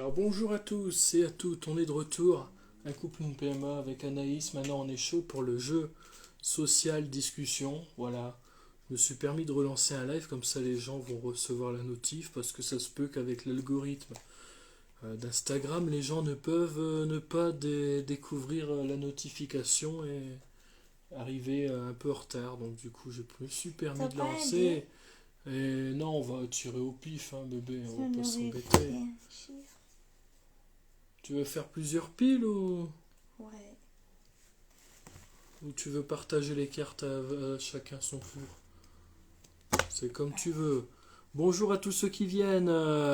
Alors bonjour à tous et à toutes, on est de retour, un couple une PMA avec Anaïs, maintenant on est chaud pour le jeu social discussion, voilà. Je me suis permis de relancer un live, comme ça les gens vont recevoir la notif, parce que ça se peut qu'avec l'algorithme d'Instagram, les gens ne peuvent ne pas découvrir la notification et arriver un peu en retard, donc du coup je me suis permis T'as de pas un dé? lancer, et non on va tirer au pif hein, bébé, Ça on va pas m'aurait s'embêter. fait un chiffre. Tu veux faire plusieurs piles Ouais. ou tu veux partager les cartes à chacun son tour? C'est comme tu veux. Bonjour à tous ceux qui viennent,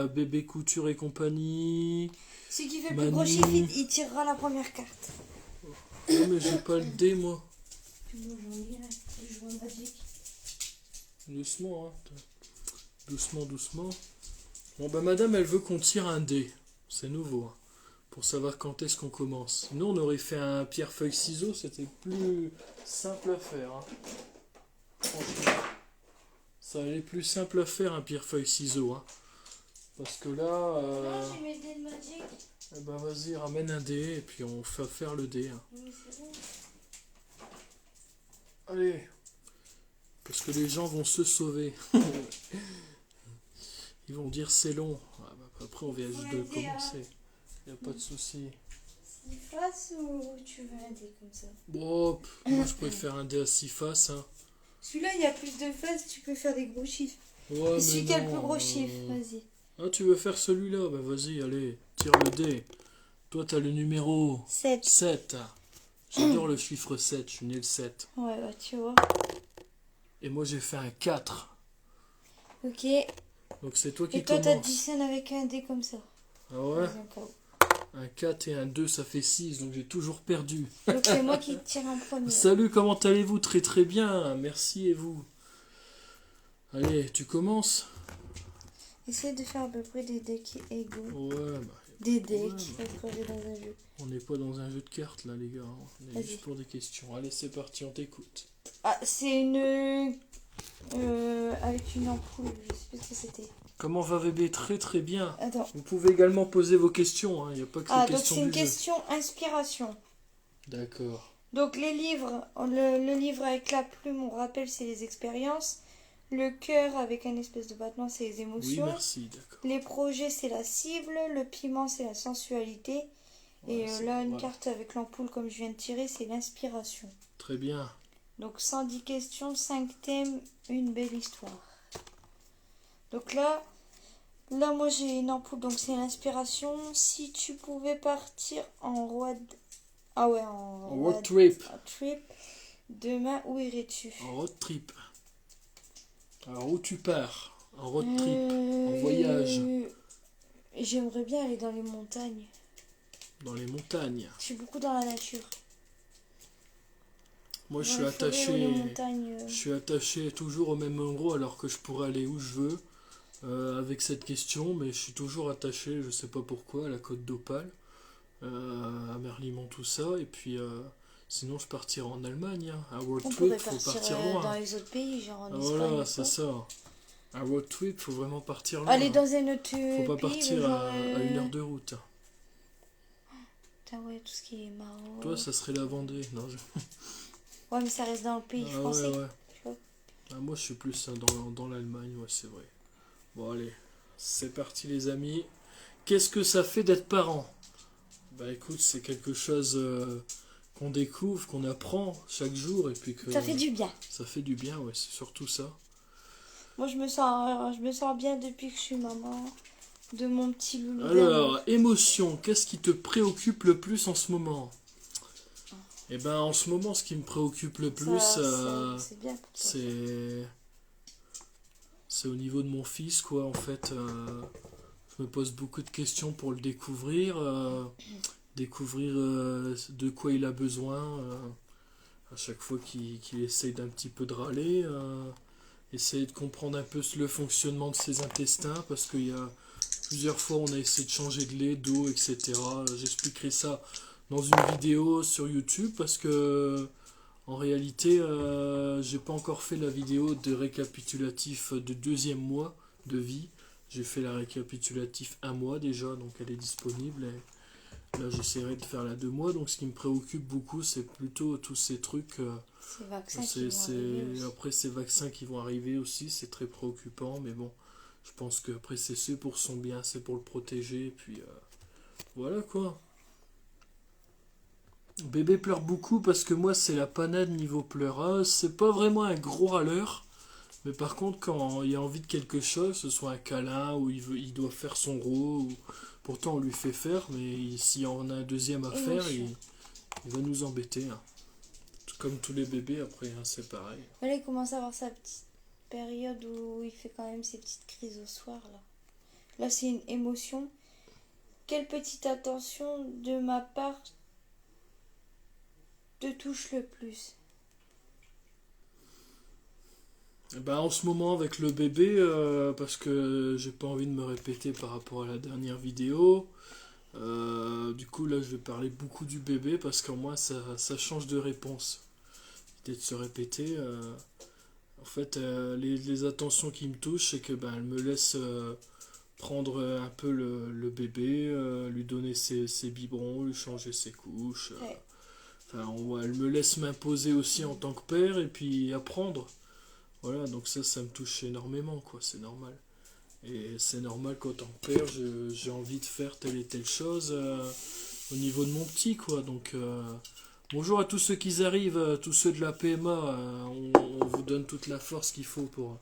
bébé couture et compagnie. Celui qui fait le plus gros chiffre, Manu. il tirera la première carte. Oh mais j'ai pas le dé moi. Moi j'en ai un, je joue en Magic. Doucement hein. Doucement, doucement. Bon bah madame elle veut qu'on tire un dé. C'est nouveau hein, pour savoir quand est-ce qu'on commence. Sinon on aurait fait un pierre-feuille-ciseaux, c'était plus simple à faire. Hein. Franchement. Ça allait plus simple à faire un pierre-feuille-ciseaux. Hein. Parce que là... Non, j'ai mes dés de Magic. Eh ben vas-y, ramène un dé et puis on fait faire le dé. Hein. Mais c'est bon. Allez. Parce que les gens vont se sauver. Ils vont dire c'est long. Ah bah, après on vient juste de commencer. Y a pas de souci. Six faces ou tu veux un dé comme ça? Bon, moi je préfère un dé à 6 faces. Hein. Celui-là, il y a plus de faces, tu peux faire des gros chiffres. Ouais, Et celui qui a le plus non, gros chiffre, vas-y. Ah, tu veux faire celui-là? Bah vas-y, allez, tire le dé. Toi, t'as le numéro 7. 7. J'adore le chiffre 7, je suis né le 7. Ouais, bah tu vois. Et moi, j'ai fait un 4. Ok. Donc c'est toi qui Et toi, t'as commence. 10 avec un dé comme ça. Ah ouais? Vas-y, encore. Un 4 et un 2, ça fait 6, donc j'ai toujours perdu. Donc c'est moi qui tire en premier. Salut, comment allez-vous? Très très bien, merci et vous? Allez, tu commences? Essaye de faire à peu près des decks égaux. Ouais, bah, Des pas de decks problème. qui vont crever dans un jeu. On n'est pas dans un jeu de cartes là les gars, on est Vas-y. juste pour des questions. Allez, c'est parti, on t'écoute. Ah, c'est une... avec une ampoule, je sais plus ce que c'était. Comment va bébé? Très très bien. Attends. Vous pouvez également poser vos questions, il n'y a pas que Ah, les donc questions c'est une du jeu. question inspiration. D'accord. Donc les livres, le livre avec la plume, on rappelle, c'est les expériences. Le cœur avec un espèce de battement, c'est les Oui, émotions. merci, d'accord. Les projets, c'est la cible. Le piment, c'est la sensualité. Et Ouais, c'est- là, une voilà. carte avec l'ampoule, comme je viens de tirer, c'est l'inspiration. Très bien. Donc 110 questions, 5 thèmes, une belle histoire. Donc là moi j'ai une ampoule, donc c'est l'inspiration. Si tu pouvais partir en road... Ah ouais, en Road trip. trip, demain, où irais-tu? En road trip. Alors où tu pars? En road trip. En voyage. J'aimerais bien aller dans les montagnes. Dans les montagnes. Je suis beaucoup dans la nature. Moi Dans les forêts ou les montagnes. je suis attaché toujours au même endroit alors que je pourrais aller où je veux avec cette question, mais je suis toujours attaché, je sais pas pourquoi, à la côte d'Opale, à Merlimont, tout ça, et puis sinon je partirai en Allemagne, hein. Un road On trip, pourrait faut partir partir loin. dans les autres pays, genre en Ah, Espagne. voilà, ou c'est quoi. ça. Un road trip, faut vraiment partir loin. Aller dans un autre Faut pas pays, partir genre, à 1 heure de route. Putain, ouais, tout ce qui est Maroc. Toi, ça serait la Vendée. Non, Ouais, mais ça reste dans le pays Ah français. ouais, ouais. Tu vois. Ah, moi, je suis plus dans l'Allemagne, ouais, c'est vrai. Bon, allez, c'est parti, les amis. Qu'est-ce que ça fait d'être parent? Bah, écoute, c'est quelque chose qu'on découvre, qu'on apprend chaque jour, et puis que Ça fait du bien. ça fait du bien, ouais, c'est surtout ça. Moi, je me sens bien depuis que je suis maman de mon petit loulou. Alors, émotion, qu'est-ce qui te préoccupe le plus en ce moment? Eh ben, en ce moment, ce qui me préoccupe le plus, c'est bien pour toi. c'est au niveau de mon fils, quoi. En fait, je me pose beaucoup de questions pour le découvrir, découvrir de quoi il a besoin, à chaque fois qu'il essaye d'un petit peu de râler, essayer de comprendre un peu le fonctionnement de ses intestins, parce qu'il y a plusieurs fois on a essayé de changer de lait, d'eau, etc. J'expliquerai ça dans une vidéo sur YouTube, parce que en réalité, j'ai pas encore fait la vidéo de récapitulatif de 2e mois de vie. J'ai fait la récapitulatif 1 mois déjà, donc elle est disponible. Et là, j'essaierai de faire la 2 mois. Donc, ce qui me préoccupe beaucoup, c'est plutôt tous ces trucs. Ces vaccins qui vont arriver aussi. Après, ces vaccins qui vont arriver aussi, c'est très préoccupant. Mais bon, je pense qu'après, c'est pour son bien, c'est pour le protéger. Et puis, voilà quoi. Bébé pleure beaucoup parce que moi, c'est la panade niveau pleureuse. C'est pas vraiment un gros râleur. Mais par contre, quand il a envie de quelque chose, que ce soit un câlin ou il doit faire son rôle, pourtant on lui fait faire, mais s'il y en a un deuxième à faire, il va nous embêter. Hein. Comme tous les bébés, après, hein, c'est pareil. Là, il commence à avoir sa petite période où il fait quand même ses petites crises au soir. Là c'est une émotion. Quelle petite attention de ma part te touche le plus? Ben, en ce moment avec le bébé, parce que j'ai pas envie de me répéter par rapport à la dernière vidéo, du coup là je vais parler beaucoup du bébé parce qu'en moi ça change de réponse. L'idée de se répéter, en fait les attentions qui me touchent c'est que ben, elle me laisse prendre un peu le bébé, lui donner ses biberons, lui changer ses couches. Enfin, elle me laisse m'imposer aussi en tant que père et puis apprendre. Voilà, donc ça me touche énormément, quoi, c'est normal. Et c'est normal qu'en tant que père, j'ai envie de faire telle et telle chose au niveau de mon petit, quoi. Donc, bonjour à tous ceux qui arrivent, tous ceux de la PMA, on vous donne toute la force qu'il faut pour...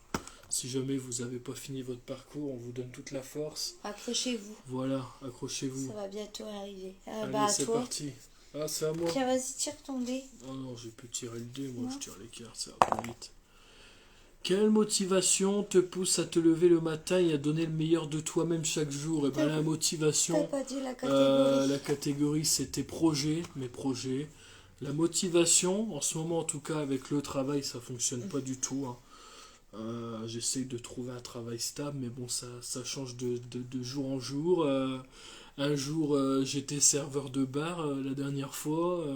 Si jamais vous n'avez pas fini votre parcours, on vous donne toute la force. Accrochez-vous. Voilà, accrochez-vous. Ça va bientôt arriver. Allez, Bah, c'est parti. Ah, c'est à moi. Tiens, vas-y, tire ton dé. Oh non, j'ai pu tirer le dé, moi Non. je tire les cartes, ça va plus vite. Quelle motivation te pousse à te lever le matin et à donner le meilleur de toi-même chaque jour? Et ben la T'as motivation, pas dit la catégorie. la catégorie c'était projets, mes projets. La motivation, en ce moment en tout cas avec le travail, ça fonctionne pas du tout. Hein. J'essaie de trouver un travail stable, mais bon, ça change de jour en jour. Un jour, j'étais serveur de bar la dernière fois.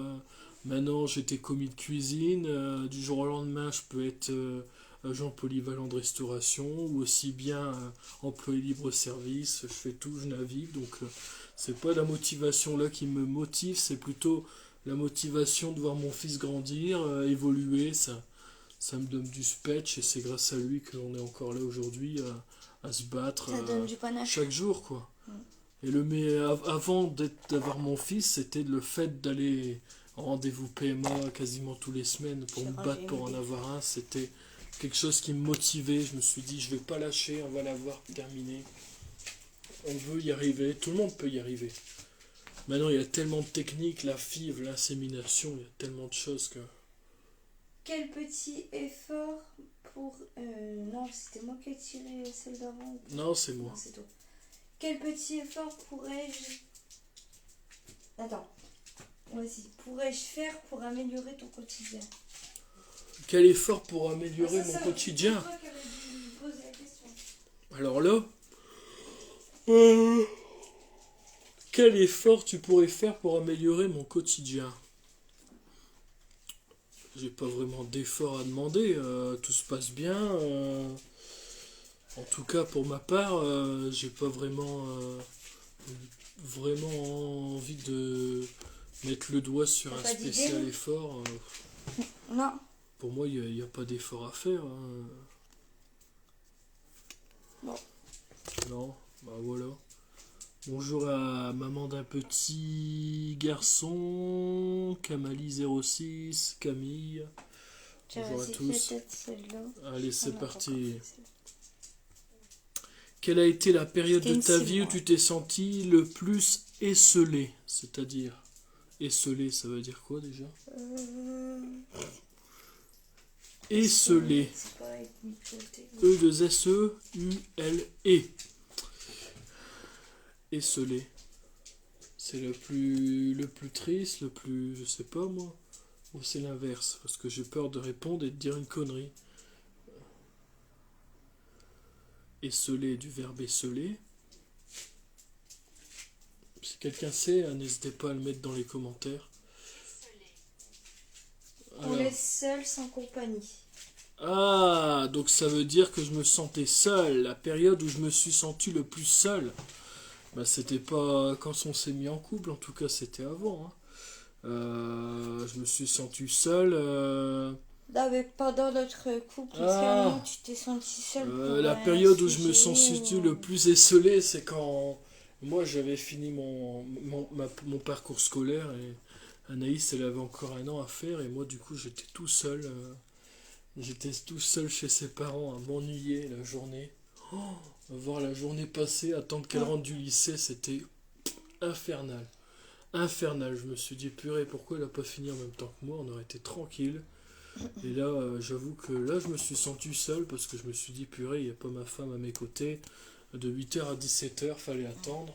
Maintenant, j'étais commis de cuisine. Du jour au lendemain, je peux être agent polyvalent de restauration ou aussi bien employé libre-service. Je fais tout, je navigue. Donc, c'est pas la motivation là qui me motive, c'est plutôt la motivation de voir mon fils grandir, évoluer. Ça me donne du spetch et c'est grâce à lui qu'on est encore là aujourd'hui à se battre Ça donne du panache. chaque jour, quoi. Mm. Et avant d'avoir mon fils, c'était le fait d'aller en rendez-vous PMA quasiment tous les semaines pour me battre pour en avoir un. C'était quelque chose qui me motivait. Je me suis dit, je vais pas lâcher, on va l'avoir terminé. On veut y arriver, tout le monde peut y arriver. Maintenant, il y a tellement de techniques, la FIV, l'insémination, il y a tellement de choses que... Quel petit effort pour... non, c'était moi qui ai tiré celle d'avant. Non, c'est moi. Non, c'est toi. Quel petit effort pourrais-je... Attends. Vas-y. Pourrais-je faire pour améliorer ton quotidien? Quel effort pour améliorer mon quotidien? C'est toi qui avais dû me poser la question. Alors là... quel effort tu pourrais faire pour améliorer mon quotidien? J'ai pas vraiment d'effort à demander, tout se passe bien. En tout cas, pour ma part, j'ai pas vraiment envie de mettre le doigt sur un spécial effort. Non. Pour moi, il n'y a pas d'effort à faire. Hein. Bon. Non, bah voilà. Bonjour à maman d'un petit garçon, Kamali06, Camille. Bonjour à tous. Allez, c'est parti. Quelle a été la période de ta vie où tu t'es senti le plus esselé? C'est-à-dire, esselé, ça veut dire quoi déjà? Esselé. E-2-S-E-U-L-E. Esselé. C'est le plus triste, le plus... je sais pas moi. Ou c'est l'inverse, parce que j'ai peur de répondre et de dire une connerie. Esselé, du verbe esseler. Si quelqu'un sait, n'hésitez pas à le mettre dans les commentaires. On laisse seul sans compagnie. Ah, donc ça veut dire que je me sentais seul. La période où je me suis senti le plus seul. Bah, c'était pas quand on s'est mis en couple, en tout cas c'était avant, hein. Je me suis senti seul. Là, mais pendant notre couple, est-ce qu'à un moment Ah, tu t'es senti seul pour la un période où je me sens sujet senti ou... le plus esselé, c'est quand moi j'avais fini mon parcours scolaire et Anaïs elle avait encore un an à faire et moi du coup j'étais tout seul. J'étais tout seul chez ses parents à m'ennuyer la journée. Oh, voir la journée passer, attendre qu'elle Ouais. rentre du lycée, c'était infernal. Infernal. Je me suis dit, purée, pourquoi elle a pas fini en même temps que moi? On aurait été tranquille. Et là, j'avoue que là, je me suis senti seul parce que je me suis dit, purée, il n'y a pas ma femme à mes côtés. De 8h à 17h, fallait attendre.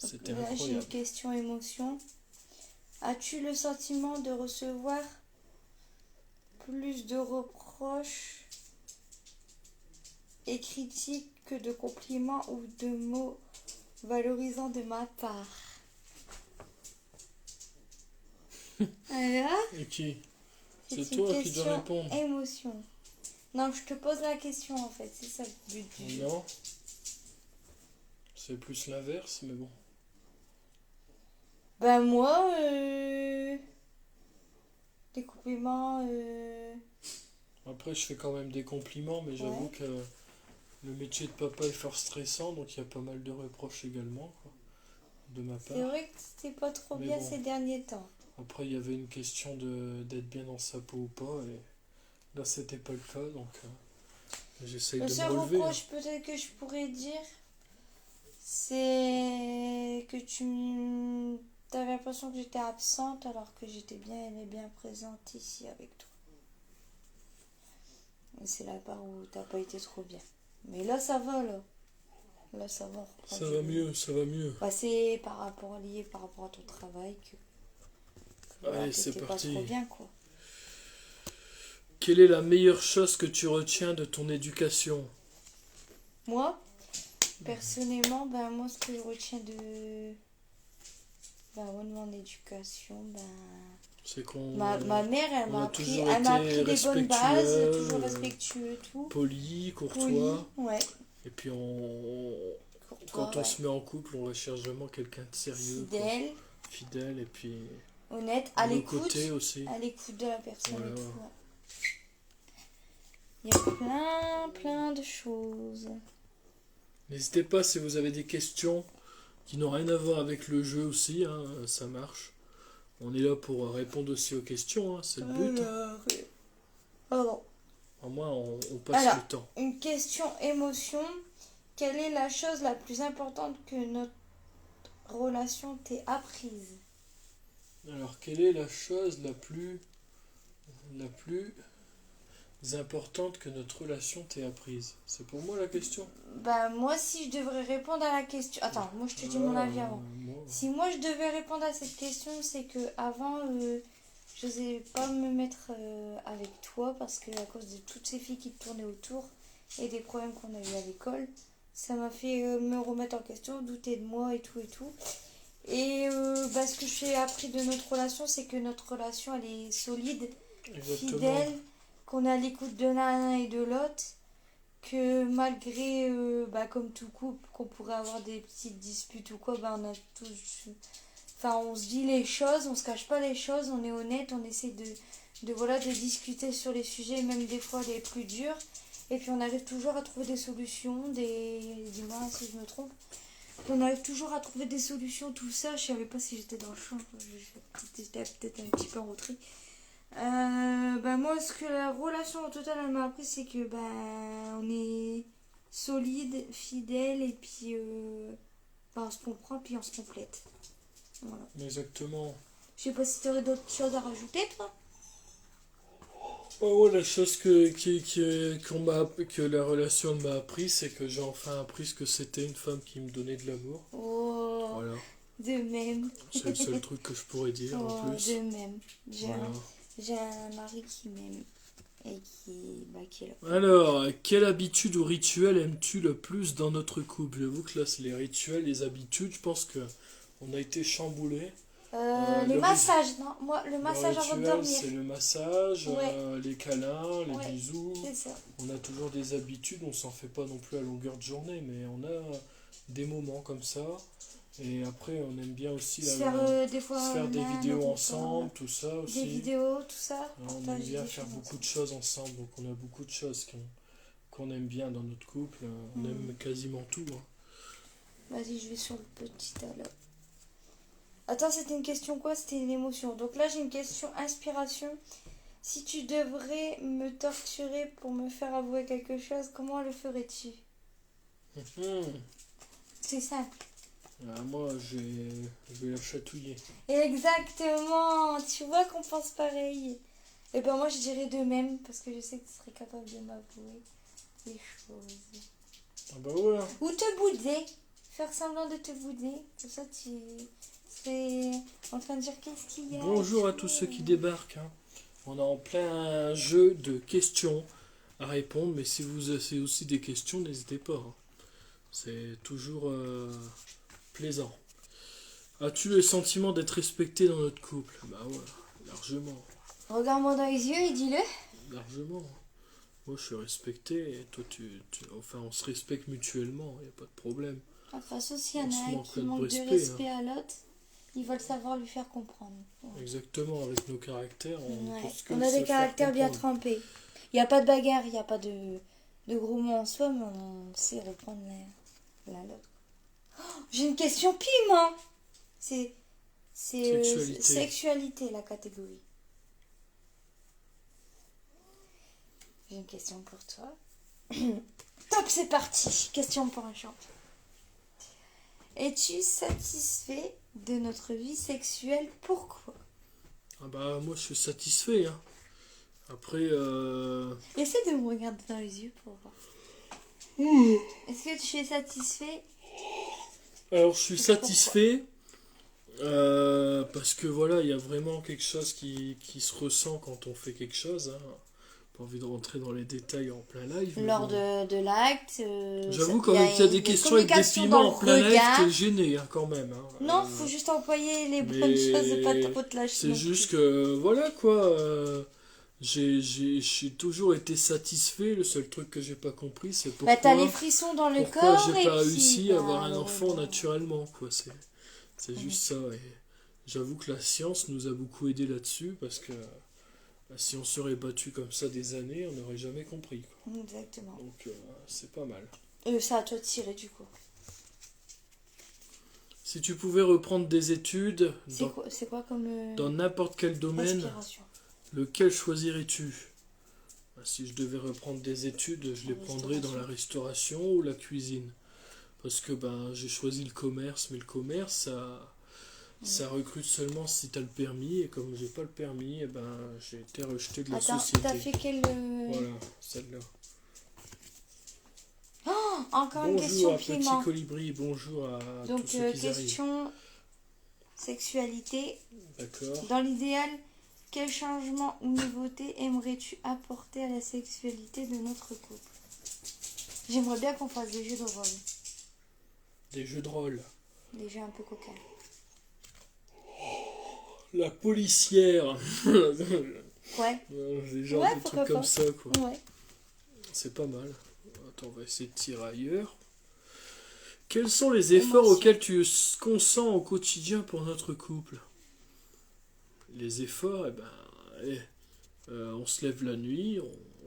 Donc C'était là, j'ai une incroyable. question émotion. As-tu le sentiment de recevoir plus de reproches et critiques que de compliments ou de mots valorisants de ma part? Alors, Et qui? c'est C'est une toi qui dois question répondre. émotion. Non, je te pose la question en fait, c'est ça le but du jeu. Non, c'est plus l'inverse, mais bon. Ben moi, des compliments, Après, je fais quand même des compliments, mais j'avoue ouais. que le métier de papa est fort stressant, donc il y a pas mal de reproches également, quoi, de ma C'est part. vrai que c'était pas trop Mais bien bon, ces derniers temps. après, il y avait une question d'être bien dans sa peau ou pas, et là, c'était pas le cas, donc j'essaye Le de me seul relever, hein. reproche peut-être que je pourrais dire, c'est que t'avais l'impression que j'étais absente alors que j'étais bien et bien présente ici avec toi. Et c'est la part où t'as pas été trop bien. Mais là ça va là. Là ça va. On reprend Ça va mieux, ça va mieux. Bah, c'est par rapport lié par rapport à ton travail que voilà, Allez, c'est t'étais pas parti. trop bien quoi. Quelle est la meilleure chose que tu retiens de ton éducation? Moi, personnellement, ben moi ce que je retiens de mon éducation, ben C'est qu'on ma mère, on a toujours elle m'a été appris des bonnes bases, respectueux, toujours respectueux, tout. poli, Poli, courtois. ouais. Et puis Courtois, quand on ouais. se met en couple, on recherche vraiment quelqu'un de sérieux, quoi. Fidèle, Fidèle, et puis honnête, à nos côtés aussi. à l'écoute de la personne Voilà. et tout. Ouais. Il y a plein de choses. N'hésitez pas si vous avez des questions qui n'ont rien à voir avec le jeu aussi, hein, ça marche. On est là pour répondre aussi aux questions, hein, c'est le but, hein. Pardon. Au moins, on passe Alors, le temps. une question émotion. Quelle est la chose la plus importante que notre relation t'ait apprise? Alors, quelle est la chose la plus importante que notre relation t'ait apprise? C'est pour moi la question? Bah moi si je devrais répondre à la question... Attends, moi je te dis mon avis avant. Moi, Si moi je devais répondre à cette question, c'est que avant je n'osais pas me mettre avec toi parce que à cause de toutes ces filles qui te tournaient autour et des problèmes qu'on a eu à l'école, ça m'a fait me remettre en question, douter de moi et tout et tout. Et bah, ce que j'ai appris de notre relation, c'est que notre relation elle est solide, exactement. fidèle, qu'on est à l'écoute de l'un et de l'autre, que malgré, bah, comme tout couple, qu'on pourrait avoir des petites disputes ou quoi, bah, on a tous... Enfin, on se dit les choses, on se cache pas les choses, on est honnête, on essaie voilà, de discuter sur les sujets, même des fois les plus durs. Et puis on arrive toujours à trouver des solutions, dis-moi si je me trompe. On arrive toujours à trouver des solutions, tout ça. Je savais pas si j'étais dans le champ, j'étais peut-être un petit peu en retrait. Bah moi, ce que la relation en total elle m'a appris, c'est que bah, on est solide, fidèle et puis bah, on se comprend puis on se complète. Voilà. Exactement. Je sais pas si tu aurais d'autres choses à rajouter, toi. Oh, ouais, la chose que la relation m'a appris, c'est que j'ai enfin appris ce que c'était une femme qui me donnait de l'amour. Oh, Voilà. de même. C'est le seul truc que je pourrais dire en Oh, plus. de même. Voilà. J'ai un mari qui m'aime et qui est là. Alors, quelle habitude ou rituel aimes-tu le plus dans notre couple? J'avoue que là, c'est les rituels, les habitudes. Je pense que on a été chamboulés. Les le massages, non? Moi, le Le massage avant de rituel, dormir. c'est le massage, Ouais. les câlins, les Ouais, bisous. c'est ça. On a toujours des habitudes, on s'en fait pas non plus à longueur de journée, mais on a des moments comme ça. Et après, on aime bien aussi Se faire des se fois faire des un vidéos repas, ensemble, tout ça des aussi. vidéos, tout ça. On aime Partager bien des faire choses beaucoup de ensemble. choses ensemble, donc on a beaucoup de choses qu'on aime bien dans notre couple. On aime quasiment tout, hein. Vas-y, je vais sur le petit tas là. Attends, c'était une question quoi? C'était une émotion. Donc là, j'ai une question inspiration. Si tu devrais me torturer pour me faire avouer quelque chose, comment le ferais-tu? Hum. C'est simple. Ah, moi, je vais la chatouiller. Exactement. Tu vois qu'on pense pareil. Et ben moi, je dirais de même parce que je sais que tu serais capable de m'avouer des choses. Ah bah ouais. Ou te bouder. Faire semblant de te bouder. Comme ça, tu serais en train de dire qu'est-ce qu'il y a. Bonjour à tous ceux qui débarquent, hein. On est en plein jeu de questions à répondre, mais si vous avez aussi des questions, n'hésitez pas, hein. C'est toujours plaisant. As-tu le sentiment d'être respecté dans notre couple? Bah ouais, largement. Regarde-moi dans les yeux et dis-le. Largement. Moi je suis respecté et toi enfin on se respecte mutuellement, il n'y a pas de problème. De toute façon, s'il y On en se a un manque qui pas de manque de respect, respect à l'autre, il va le savoir lui faire comprendre. Ouais. Exactement, avec nos caractères, on Ouais. peut que On a se des faire caractères bien comprendre. trempés. Il n'y a pas de bagarre, il n'y a pas de gros mots en soi, mais on sait reprendre l'un l'autre. J'ai une question piment. C'est Sexualité. sexualité la catégorie. J'ai une question pour toi. Top, c'est parti. Question pour un champion. Es-tu satisfait de notre vie sexuelle? Pourquoi? Ah bah moi je suis satisfait, hein. Après, Essaie de me regarder dans les yeux pour voir. Est-ce que tu es satisfait? alors je suis Pourquoi? satisfait parce que voilà, il y a vraiment quelque chose qui se ressent quand on fait quelque chose, hein. Pas envie de rentrer dans les détails en plein live. Mais Lors bon. de l'acte, J'avoue quand il y a des questions avec des communication piments dans en le plein live, regard. t'es gêné, hein, quand même, hein. Non, faut juste employer les bonnes mais choses et pas trop te lâcher. c'est non juste plus. que voilà quoi. J'ai toujours été satisfait. Le seul truc que j'ai pas compris, c'est Bah, t'as les pourquoi frissons dans le pourquoi corps j'ai et pas puis. réussi à avoir un enfant malheureusement. naturellement, quoi. C'est juste ça. Et j'avoue que la science nous a beaucoup aidé là-dessus parce que si on serait battu comme ça des années, on n'aurait jamais compris, quoi. Exactement. Donc c'est pas mal. Ça à toi de tirer du coup. Si tu pouvais reprendre des études C'est quoi comme dans n'importe quel domaine, inspiration? lequel choisirais-tu? Si je devais reprendre des études, je les prendrais dans la restauration ou la cuisine. Parce que ben, j'ai choisi le commerce, mais le commerce, ça recrute seulement si tu as le permis. Et comme j'ai pas le permis, eh ben, j'ai été rejeté de la Attends, société. t'as fait quel. Voilà, celle-là. Oh, encore une Bonjour question à Petit piment. Colibri, bonjour à Donc, tous ceux qui arrivent. question sexualité. D'accord. Dans l'idéal, quel changement ou nouveauté aimerais-tu apporter à la sexualité de notre couple? J'aimerais bien qu'on fasse des jeux de rôle. Des jeux de rôle. Des jeux un peu coquins. La policière. Ouais. Des genres Ouais, de pourquoi trucs comme pas. ça, quoi. Ouais. C'est pas mal. Attends, on va essayer de tirer ailleurs. Quels sont les efforts Émotion. auxquels tu consens au quotidien pour notre couple? Les efforts, eh ben, on se lève la nuit,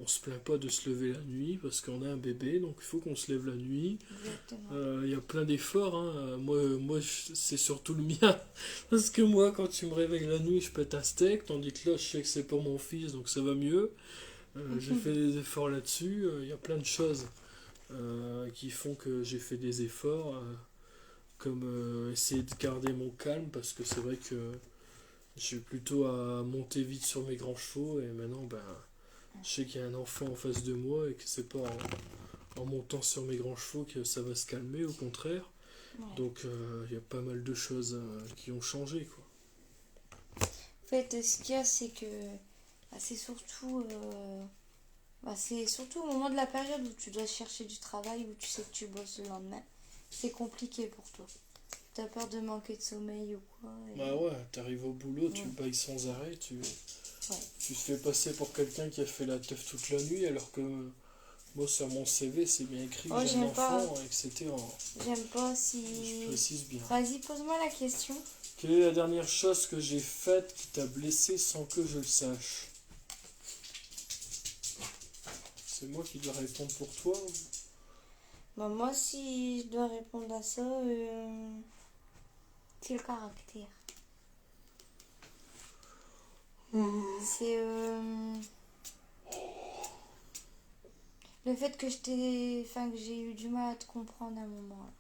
on se plaint pas de se lever la nuit parce qu'on a un bébé, donc il faut qu'on se lève la nuit. Exactement. Il y a plein d'efforts, hein. Moi c'est surtout le mien. Parce que moi, quand tu me réveilles la nuit, je pète un steak, tandis que là, je sais que c'est pour mon fils, donc ça va mieux. J'ai fait des efforts là-dessus. Il y a plein de choses qui font que j'ai fait des efforts, comme essayer de garder mon calme, parce que c'est vrai que j'ai plutôt à monter vite sur mes grands chevaux, et maintenant, ben, je sais qu'il y a un enfant en face de moi, et que c'est pas en montant sur mes grands chevaux que ça va se calmer, au contraire. Ouais. Donc, il y a pas mal de choses qui ont changé, quoi. En fait, ce qu'il y a, c'est que c'est surtout au moment de la période où tu dois chercher du travail, où tu sais que tu bosses le lendemain. C'est compliqué pour toi. t'as peur de manquer de sommeil ou quoi. Bah ouais, t'arrives au boulot, tu bailles sans arrêt, tu te fais passer pour quelqu'un qui a fait la teuf toute la nuit, alors que moi sur mon CV c'est bien écrit que j'ai un j'aime pas. enfant, etc. J'aime pas Je si... précise bien. Vas-y, pose-moi la question. Quelle est la dernière chose que j'ai faite qui t'a blessé sans que je le sache? C'est moi qui dois répondre pour toi? Bah, moi, si je dois répondre à ça, c'est le caractère. C'est le fait que que j'ai eu du mal à te comprendre à un moment.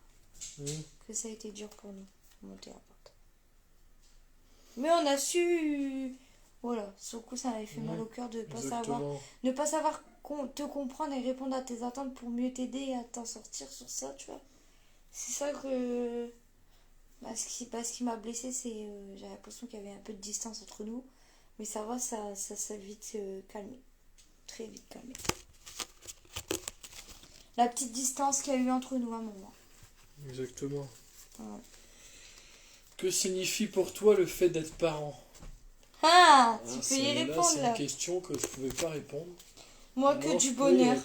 Que ça a été dur pour nous, monter la porte. Mais on a su... Voilà, sur le coup, ça m'avait fait mal au cœur de ne pas savoir te comprendre et répondre à tes attentes pour mieux t'aider à t'en sortir sur ça, tu vois. C'est ça que... ce qui m'a blessé, c'est... j'ai l'impression qu'il y avait un peu de distance entre nous. Mais ça va, ça s'est vite calmé. Très vite calmé. La petite distance qu'il y a eu entre nous à un moment. Exactement. Ouais. Que signifie pour toi le fait d'être parent? Ah, tu peux y répondre C'est là. une question que je pouvais pas répondre. Moi, que du bonheur.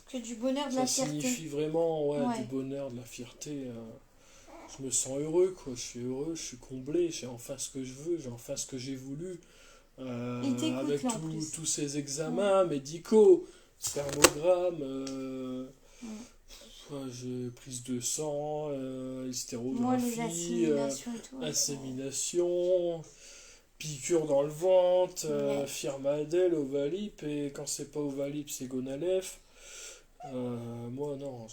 Que du bonheur, de la fierté. Ça signifie vraiment du bonheur, de la fierté. Je me sens heureux, quoi. Je suis heureux, je suis comblé, j'ai enfin ce que je veux, j'ai enfin ce que j'ai voulu. Avec tous ces examens médicaux, spermogramme, prise de sang, hystérographie, insémination, piqûre dans le ventre, Firmadel, Ovalip, et quand c'est pas Ovalip, c'est Gonalef. Moi, non.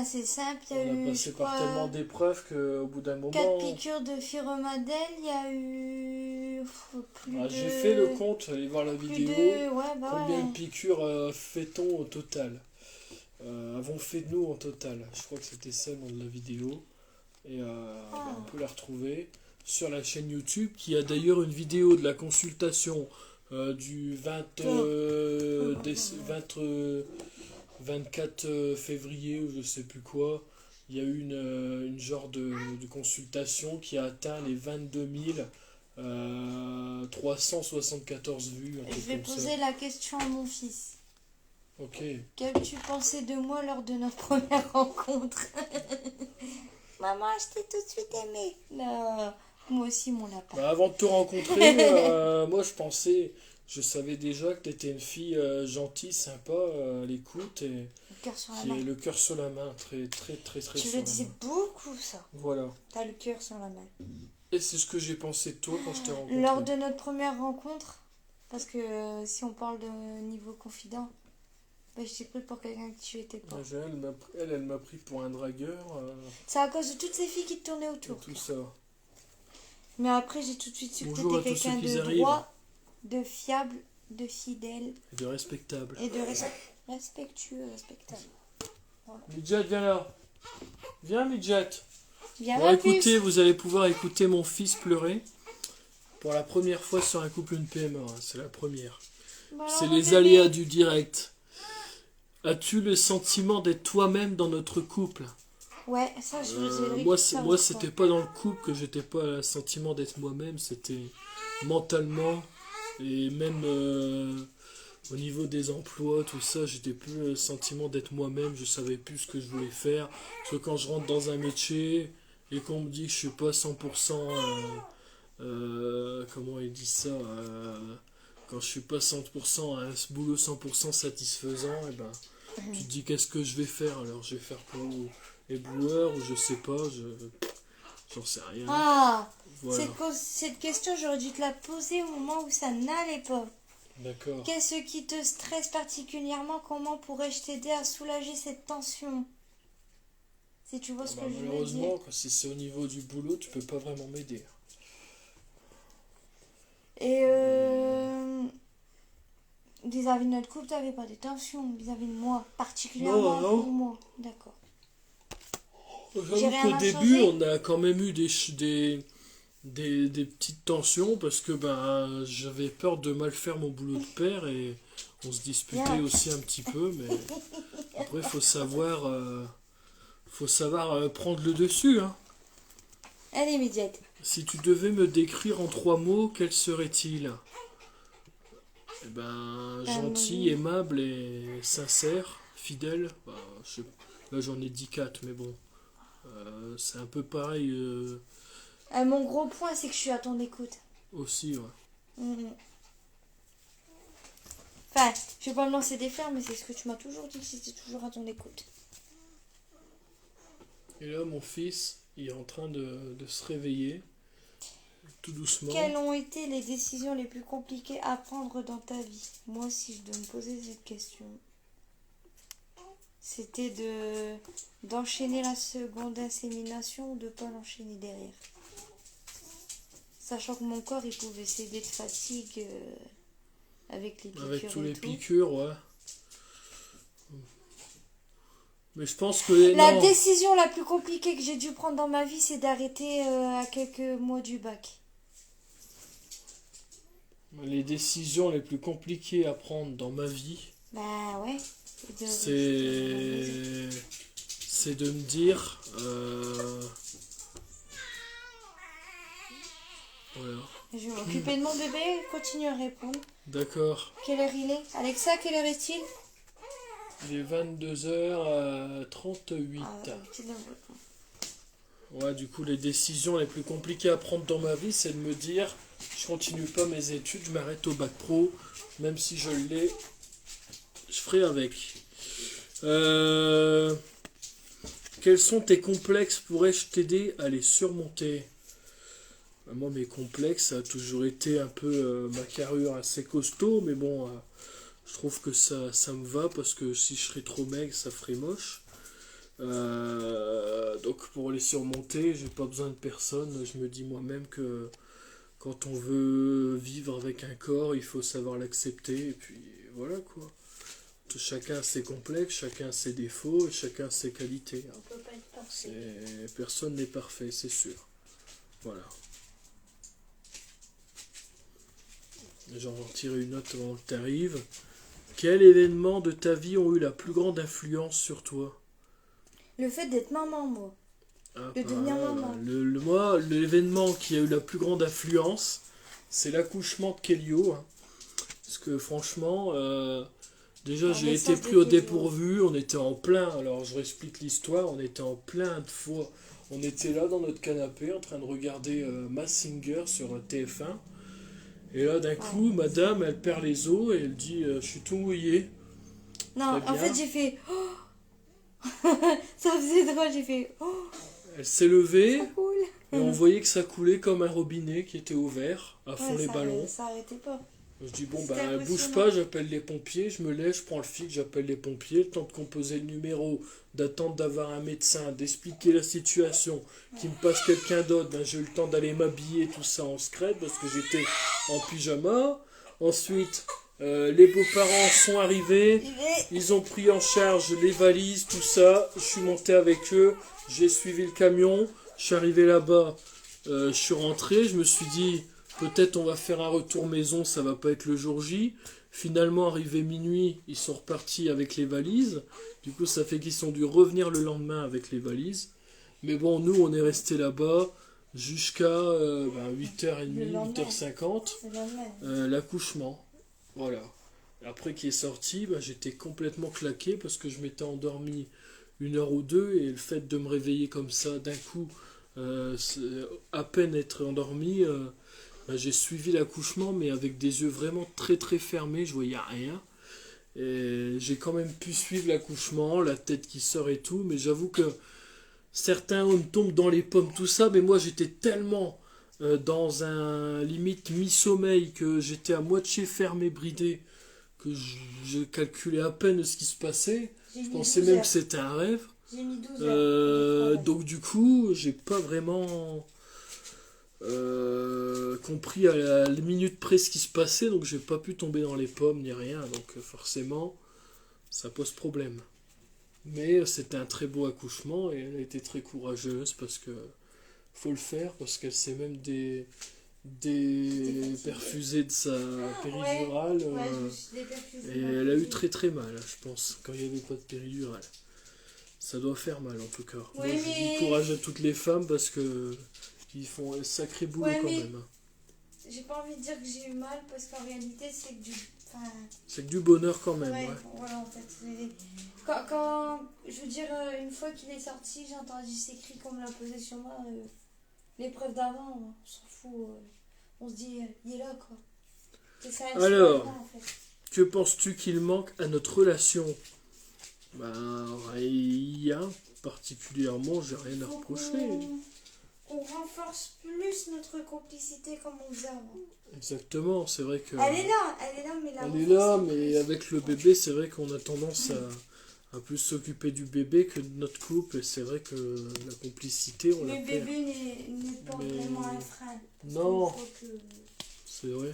C'est simple, on a passé par tellement d'épreuves qu'au bout d'un moment... 4 piqûres de Firmadel, il y a eu plus de... J'ai fait le compte, allez voir la vidéo. Combien de piqûres fait-on au total? Avons fait de nous en total. Je crois que c'était ça le nom de la vidéo. Et on peut la retrouver sur la chaîne YouTube, qui a d'ailleurs une vidéo de la consultation du 24 février ou je sais plus quoi. Il y a eu une genre de consultation qui a atteint les 22 374 vues. Je vais poser la question à mon fils. Ok. Qu'as-tu pensé de moi lors de notre première rencontre? Maman, je t'ai tout de suite aimé. Non, moi aussi, mon lapin. Avant de te rencontrer, moi je savais déjà que tu étais une fille gentille, sympa, à l'écoute et le cœur sur la main, très très très très. Tu le disais beaucoup ça. Voilà. T'as le cœur sur la main. Et c'est ce que j'ai pensé de toi quand je t'ai rencontré. Lors de notre première rencontre, parce que si on parle de niveau confident, je t'ai pris pour quelqu'un que tu étais pas. Elle m'a pris pour un dragueur. C'est à cause de toutes ces filles qui te tournaient autour. Tout ça. Mais après, j'ai tout de suite su que t'étais quelqu'un de droit, de fiable, de fidèle. Et de respectable. Et de respectueux, respectable. Voilà. Midget, viens là. Viens, Midget. Viens, écoutez, vous allez pouvoir écouter mon fils pleurer. Pour la première fois sur un couple une PMA. C'est la première. C'est les aléas du direct. As-tu le sentiment d'être toi-même dans notre couple? Ouais, ça je vous ai moi c'était pas dans le couple que j'étais pas le sentiment d'être moi-même, c'était mentalement et même au niveau des emplois, tout ça, j'étais plus le sentiment d'être moi-même, je savais plus ce que je voulais faire. Parce que quand je rentre dans un métier et qu'on me dit que je suis pas 100%, comment ils disent ça, quand je suis pas 100% à un boulot 100% satisfaisant, et ben tu te dis qu'est-ce que je vais faire, alors je vais faire pour ébloueur ou je sais pas, j'en sais rien. Voilà. Cette question j'aurais dû te la poser au moment où ça n'allait pas. D'accord. Qu'est-ce qui te stresse particulièrement? Comment pourrais-je t'aider à soulager cette tension? Si tu vois ce que je veux dire. Malheureusement, si c'est au niveau du boulot, tu peux pas vraiment m'aider. Et vis-à-vis de notre couple, tu n'avais pas de tension vis-à-vis de moi, particulièrement pour moi. D'accord. J'avoue qu'au début, on a quand même eu des petites tensions parce que j'avais peur de mal faire mon boulot de père et on se disputait aussi un petit peu. Mais après, il faut savoir prendre le dessus. Hein. Elle est immédiate. Si tu devais me décrire en 3 mots, quels seraient-ils? Eh ben, gentil, aimable et sincère, fidèle. Bah, là, j'en ai dit 4, mais bon. C'est un peu pareil Mon gros point, c'est que je suis à ton écoute. aussi, ouais. Mhm. Enfin, je vais pas me lancer des fleurs, mais c'est ce que tu m'as toujours dit, que c'était toujours à ton écoute. Et là, mon fils, il est en train de se réveiller, tout doucement. Quelles ont été les décisions les plus compliquées à prendre dans ta vie? Moi, si je dois me poser cette question, c'était d'enchaîner la seconde insémination ou de pas l'enchaîner derrière. Sachant que mon corps, il pouvait céder de fatigue avec les piqûres Avec tous et les tout. piqûres, ouais. Mais je pense que... La non. décision la plus compliquée que j'ai dû prendre dans ma vie, c'est d'arrêter à quelques mois du bac. Les décisions les plus compliquées à prendre dans ma vie, Bah ouais. c'est de me dire... voilà. Je vais m'occuper de mon bébé, continue à répondre. D'accord. Quelle heure il est? Alexa, quelle heure est-il? Il est 22h38. Ouais, du coup, les décisions les plus compliquées à prendre dans ma vie, c'est de me dire, je continue pas mes études, je m'arrête au bac pro, même si je l'ai, je ferai avec. Quels sont tes complexes? Pourrais-je t'aider à les surmonter? Moi, mes complexes, ça a toujours été un peu ma carrure assez costaud, mais bon, je trouve que ça me va, parce que si je serais trop maigre, ça ferait moche. Donc pour les surmonter, j'ai pas besoin de personne. Je me dis moi-même que quand on veut vivre avec un corps, il faut savoir l'accepter. Et puis voilà quoi. Chacun a ses complexes, chacun a ses défauts, et chacun a ses qualités. On peut pas être parfait. Personne n'est parfait, c'est sûr. Voilà. J'en vais en tirer une autre avant que tu arrives. Quels événements de ta vie ont eu la plus grande influence sur toi? Le fait d'être maman, moi. Ah, De devenir maman. Moi, l'événement qui a eu la plus grande influence, c'est l'accouchement de Kélio. Hein. Parce que franchement, déjà La j'ai été naissance pris de au Kélio. dépourvu, on était en plein, alors je réexplique l'histoire, on était en plein de fois. On était là dans notre canapé en train de regarder Masked Singer sur TF1. Et là d'un coup, madame, elle perd les os et elle dit je suis tout mouillé. Non, Très en bien. fait, j'ai fait... Oh ça faisait drôle, j'ai fait... Oh, Elle s'est levée ça coule. et on voyait que ça coulait comme un robinet qui était ouvert, à fond les ballons. Ça arrêtait pas. Je dis bon C'était bah bouge impressionnant. pas, j'appelle les pompiers, je me lève, je prends le fil, j'appelle les pompiers, le temps de composer le numéro, d'attendre d'avoir un médecin, d'expliquer la situation, qu'il me passe quelqu'un d'autre, ben j'ai eu le temps d'aller m'habiller, tout ça en secret parce que j'étais en pyjama. Ensuite, les beaux-parents sont arrivés, ils ont pris en charge les valises, tout ça, je suis monté avec eux, j'ai suivi le camion, je suis arrivé là-bas, je suis rentré, je me suis dit... Peut-être on va faire un retour maison, ça va pas être le jour J. Finalement, arrivé minuit, ils sont repartis avec les valises. Du coup, ça fait qu'ils sont dû revenir le lendemain avec les valises. Mais bon, nous, on est restés là-bas jusqu'à 8h30, 8h50, l'accouchement. Voilà. Après qu'il est sorti, j'étais complètement claqué parce que je m'étais endormi 1 heure ou deux et le fait de me réveiller comme ça d'un coup, à peine être endormi... j'ai suivi l'accouchement, mais avec des yeux vraiment très très fermés, je voyais rien. Et j'ai quand même pu suivre l'accouchement, la tête qui sort et tout, mais j'avoue que certains hommes tombent dans les pommes, tout ça, mais moi j'étais tellement dans un limite mi-sommeil que j'étais à moitié fermé, bridé, que je calculais à peine ce qui se passait. Je pensais même que c'était un rêve. J'ai mis 12 heures. Donc du coup, j'ai pas vraiment... compris à la minute près ce qui se passait, donc j'ai pas pu tomber dans les pommes ni rien, donc forcément ça pose problème. Mais c'était un très beau accouchement et elle a été très courageuse parce que faut le faire, parce qu'elle s'est même perfusée de sa péridurale et elle a eu très très mal, je pense, quand il n'y avait pas de péridurale. Ça doit faire mal en tout cas. Oui, Moi, je dis courage à toutes les femmes parce que qui font un sacré boulot Ouais, quand mais- même. J'ai pas envie de dire que j'ai eu mal parce qu'en réalité, c'est que du. Enfin, C'est que du bonheur quand même, ouais, ouais. voilà, en fait. Je veux dire, une fois qu'il est sorti, j'ai entendu ces cris qu'on me l'a posé sur moi. L'épreuve d'avant, on s'en fout. On se dit, il est là, quoi. C'est ça, Alors. en fait. Que penses-tu qu'il manque à notre relation? Ben, rien particulièrement, j'ai rien à Faut reprocher. qu'on renforce plus notre complicité comme on faisait avant. Exactement, c'est vrai que... Elle est là, mais la Elle est là, renforcer mais plus. avec le bébé, c'est vrai qu'on a tendance à plus s'occuper du bébé que de notre couple. Et c'est vrai que la complicité, on la Le perd. bébé n'est pas Mais- vraiment un frein. Parce Non. qu'il faut que- C'est vrai.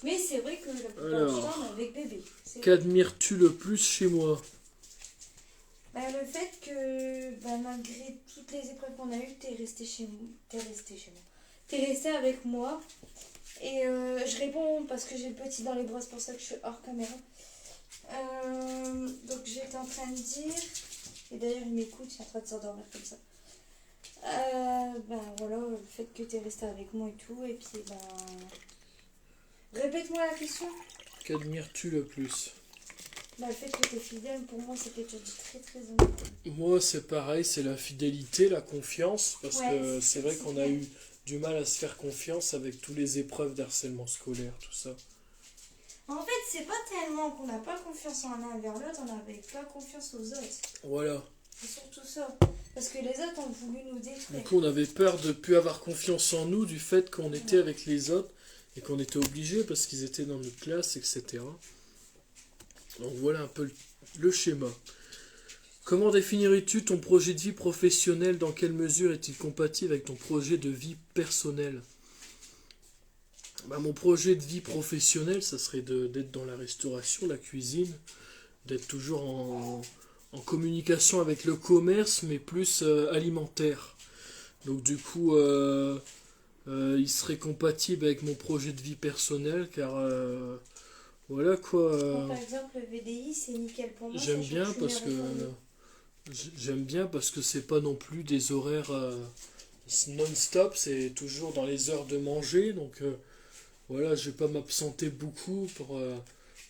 Mais c'est vrai que la plupart du Alors. temps, on est avec bébé. C'est- Qu'admires-tu le plus chez moi? Bah, le fait que bah, malgré toutes les épreuves qu'on a eues, t'es resté chez moi. T'es resté avec moi. Et je réponds parce que j'ai le petit dans les bras, c'est pour ça que je suis hors caméra. Donc j'étais en train de dire, et d'ailleurs il m'écoute, il est en train de s'endormir comme ça. Ben voilà, le fait que tu es resté avec moi et tout, et puis ben. Répète-moi la question. Qu'admires-tu le plus? Ben, le fait que tu es fidèle, pour moi c'est quelque chose de très très important. Moi, c'est pareil, c'est la fidélité, la confiance, parce Ouais, que c'est vrai c'est qu'on a clair. eu du mal à se faire confiance avec toutes les épreuves d'harcèlement scolaire, tout ça. En fait, c'est pas tellement qu'on n'a pas confiance en l'un envers l'autre, on n'avait pas confiance aux autres. Voilà. C'est surtout ça. Parce que les autres ont voulu nous Du détruire. coup, on avait peur de ne plus avoir confiance en nous, du fait qu'on était avec les autres, et qu'on était obligé parce qu'ils étaient dans notre classe, etc. Donc voilà un peu le schéma. Comment définirais-tu ton projet de vie professionnel? Dans quelle mesure est-il compatible avec ton projet de vie personnelle? Bah, mon projet de vie professionnelle, ça serait d'être dans la restauration, la cuisine, d'être toujours en communication avec le commerce, mais plus alimentaire. Donc du coup, il serait compatible avec mon projet de vie personnel, car voilà quoi. Moi, par exemple, le VDI, c'est nickel pour moi. J'aime sachant bien je suis parce que mère au foyer. j'aime bien parce que c'est pas non plus des horaires non-stop, c'est toujours dans les heures de manger, donc voilà, je vais pas m'absenter beaucoup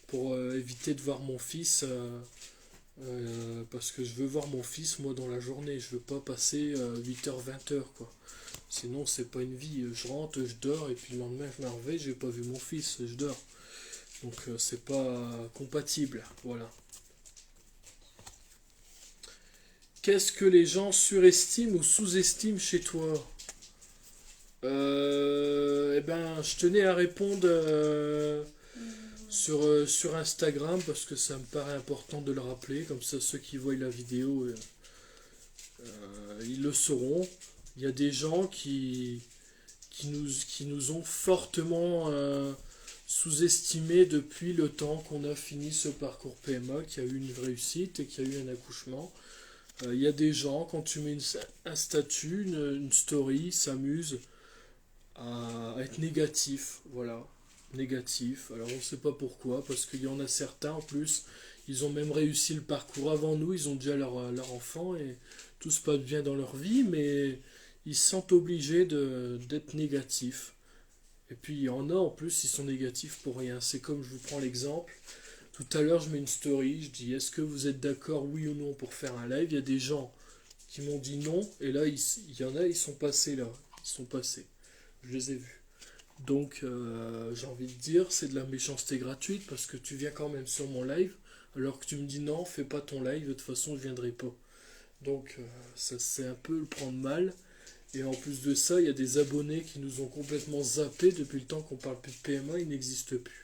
pour éviter de voir mon fils, parce que je veux voir mon fils moi dans la journée, je veux pas passer 8h 20h quoi. Sinon c'est pas une vie, je rentre, je dors et puis le lendemain je me réveille, j'ai pas vu mon fils, je dors. Donc c'est pas compatible, voilà. Qu'est-ce que les gens surestiment ou sous-estiment chez toi? Eh ben, je tenais à répondre sur Instagram parce que ça me paraît important de le rappeler. Comme ça, ceux qui voient la vidéo, ils le sauront. Il y a des gens qui nous ont fortement sous-estimés depuis le temps qu'on a fini ce parcours PMA, qu'il y a eu une réussite et qu'il y a eu un accouchement. Il y a des gens, quand tu mets un statut, une story, ils s'amusent à être négatif, voilà, négatif. Alors on ne sait pas pourquoi, parce qu'il y en a certains en plus, ils ont même réussi le parcours avant nous, ils ont déjà leur enfant et tout se passe bien dans leur vie, mais ils se sentent obligés d'être négatifs. Et puis il y en a en plus, ils sont négatifs pour rien. C'est comme je vous prends l'exemple. Tout à l'heure, je mets une story, je dis est-ce que vous êtes d'accord, oui ou non, pour faire un live? Il y a des gens qui m'ont dit non, et là, il y en a, ils sont passés là. Ils sont passés. Je les ai vus. Donc, j'ai envie de dire, c'est de la méchanceté gratuite, parce que tu viens quand même sur mon live, alors que tu me dis non, fais pas ton live, de toute façon, je viendrai pas. Donc, ça c'est un peu le prendre mal. Et en plus de ça, il y a des abonnés qui nous ont complètement zappé depuis le temps qu'on parle plus de PMA, ils n'existent plus.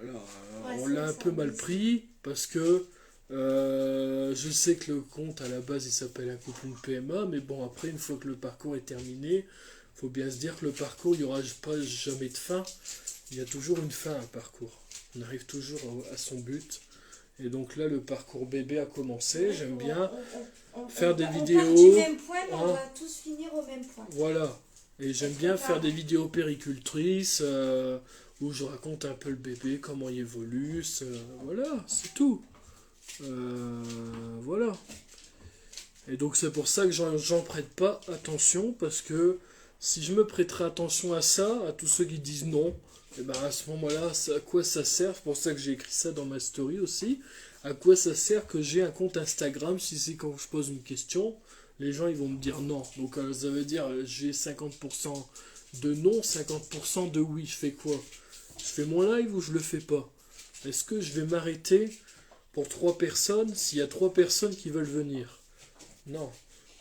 Alors, Ouais, on c'est l'a un ça, peu mal oui. pris parce que je sais que le compte à la base il s'appelle un couple une PMA, mais bon, après, une fois que le parcours est terminé, faut bien se dire que le parcours, il n'y aura pas jamais de fin. Il y a toujours une fin à un parcours. On arrive toujours à son but. Et donc là, le parcours bébé a commencé. J'aime bien faire des On part vidéos. du même point, mais on hein. va tous finir au même point. Voilà. Et j'aime Est-ce bien que faire t'as- des vidéos péricultrices où je raconte un peu le bébé, comment il évolue. Voilà, c'est tout. Voilà. Et donc c'est pour ça que j'en prête pas attention, parce que si je me prêterais attention à ça, à tous ceux qui disent non, et ben à ce moment-là, à quoi ça sert? C'est pour ça que j'ai écrit ça dans ma story aussi. À quoi ça sert que j'ai un compte Instagram si c'est quand je pose une question, les gens ils vont me dire non. Donc ça veut dire j'ai 50% de non, 50% de oui. Je fais quoi? Je fais mon live ou je le fais pas? Est-ce que je vais m'arrêter pour 3 personnes s'il y a 3 personnes qui veulent venir? Non,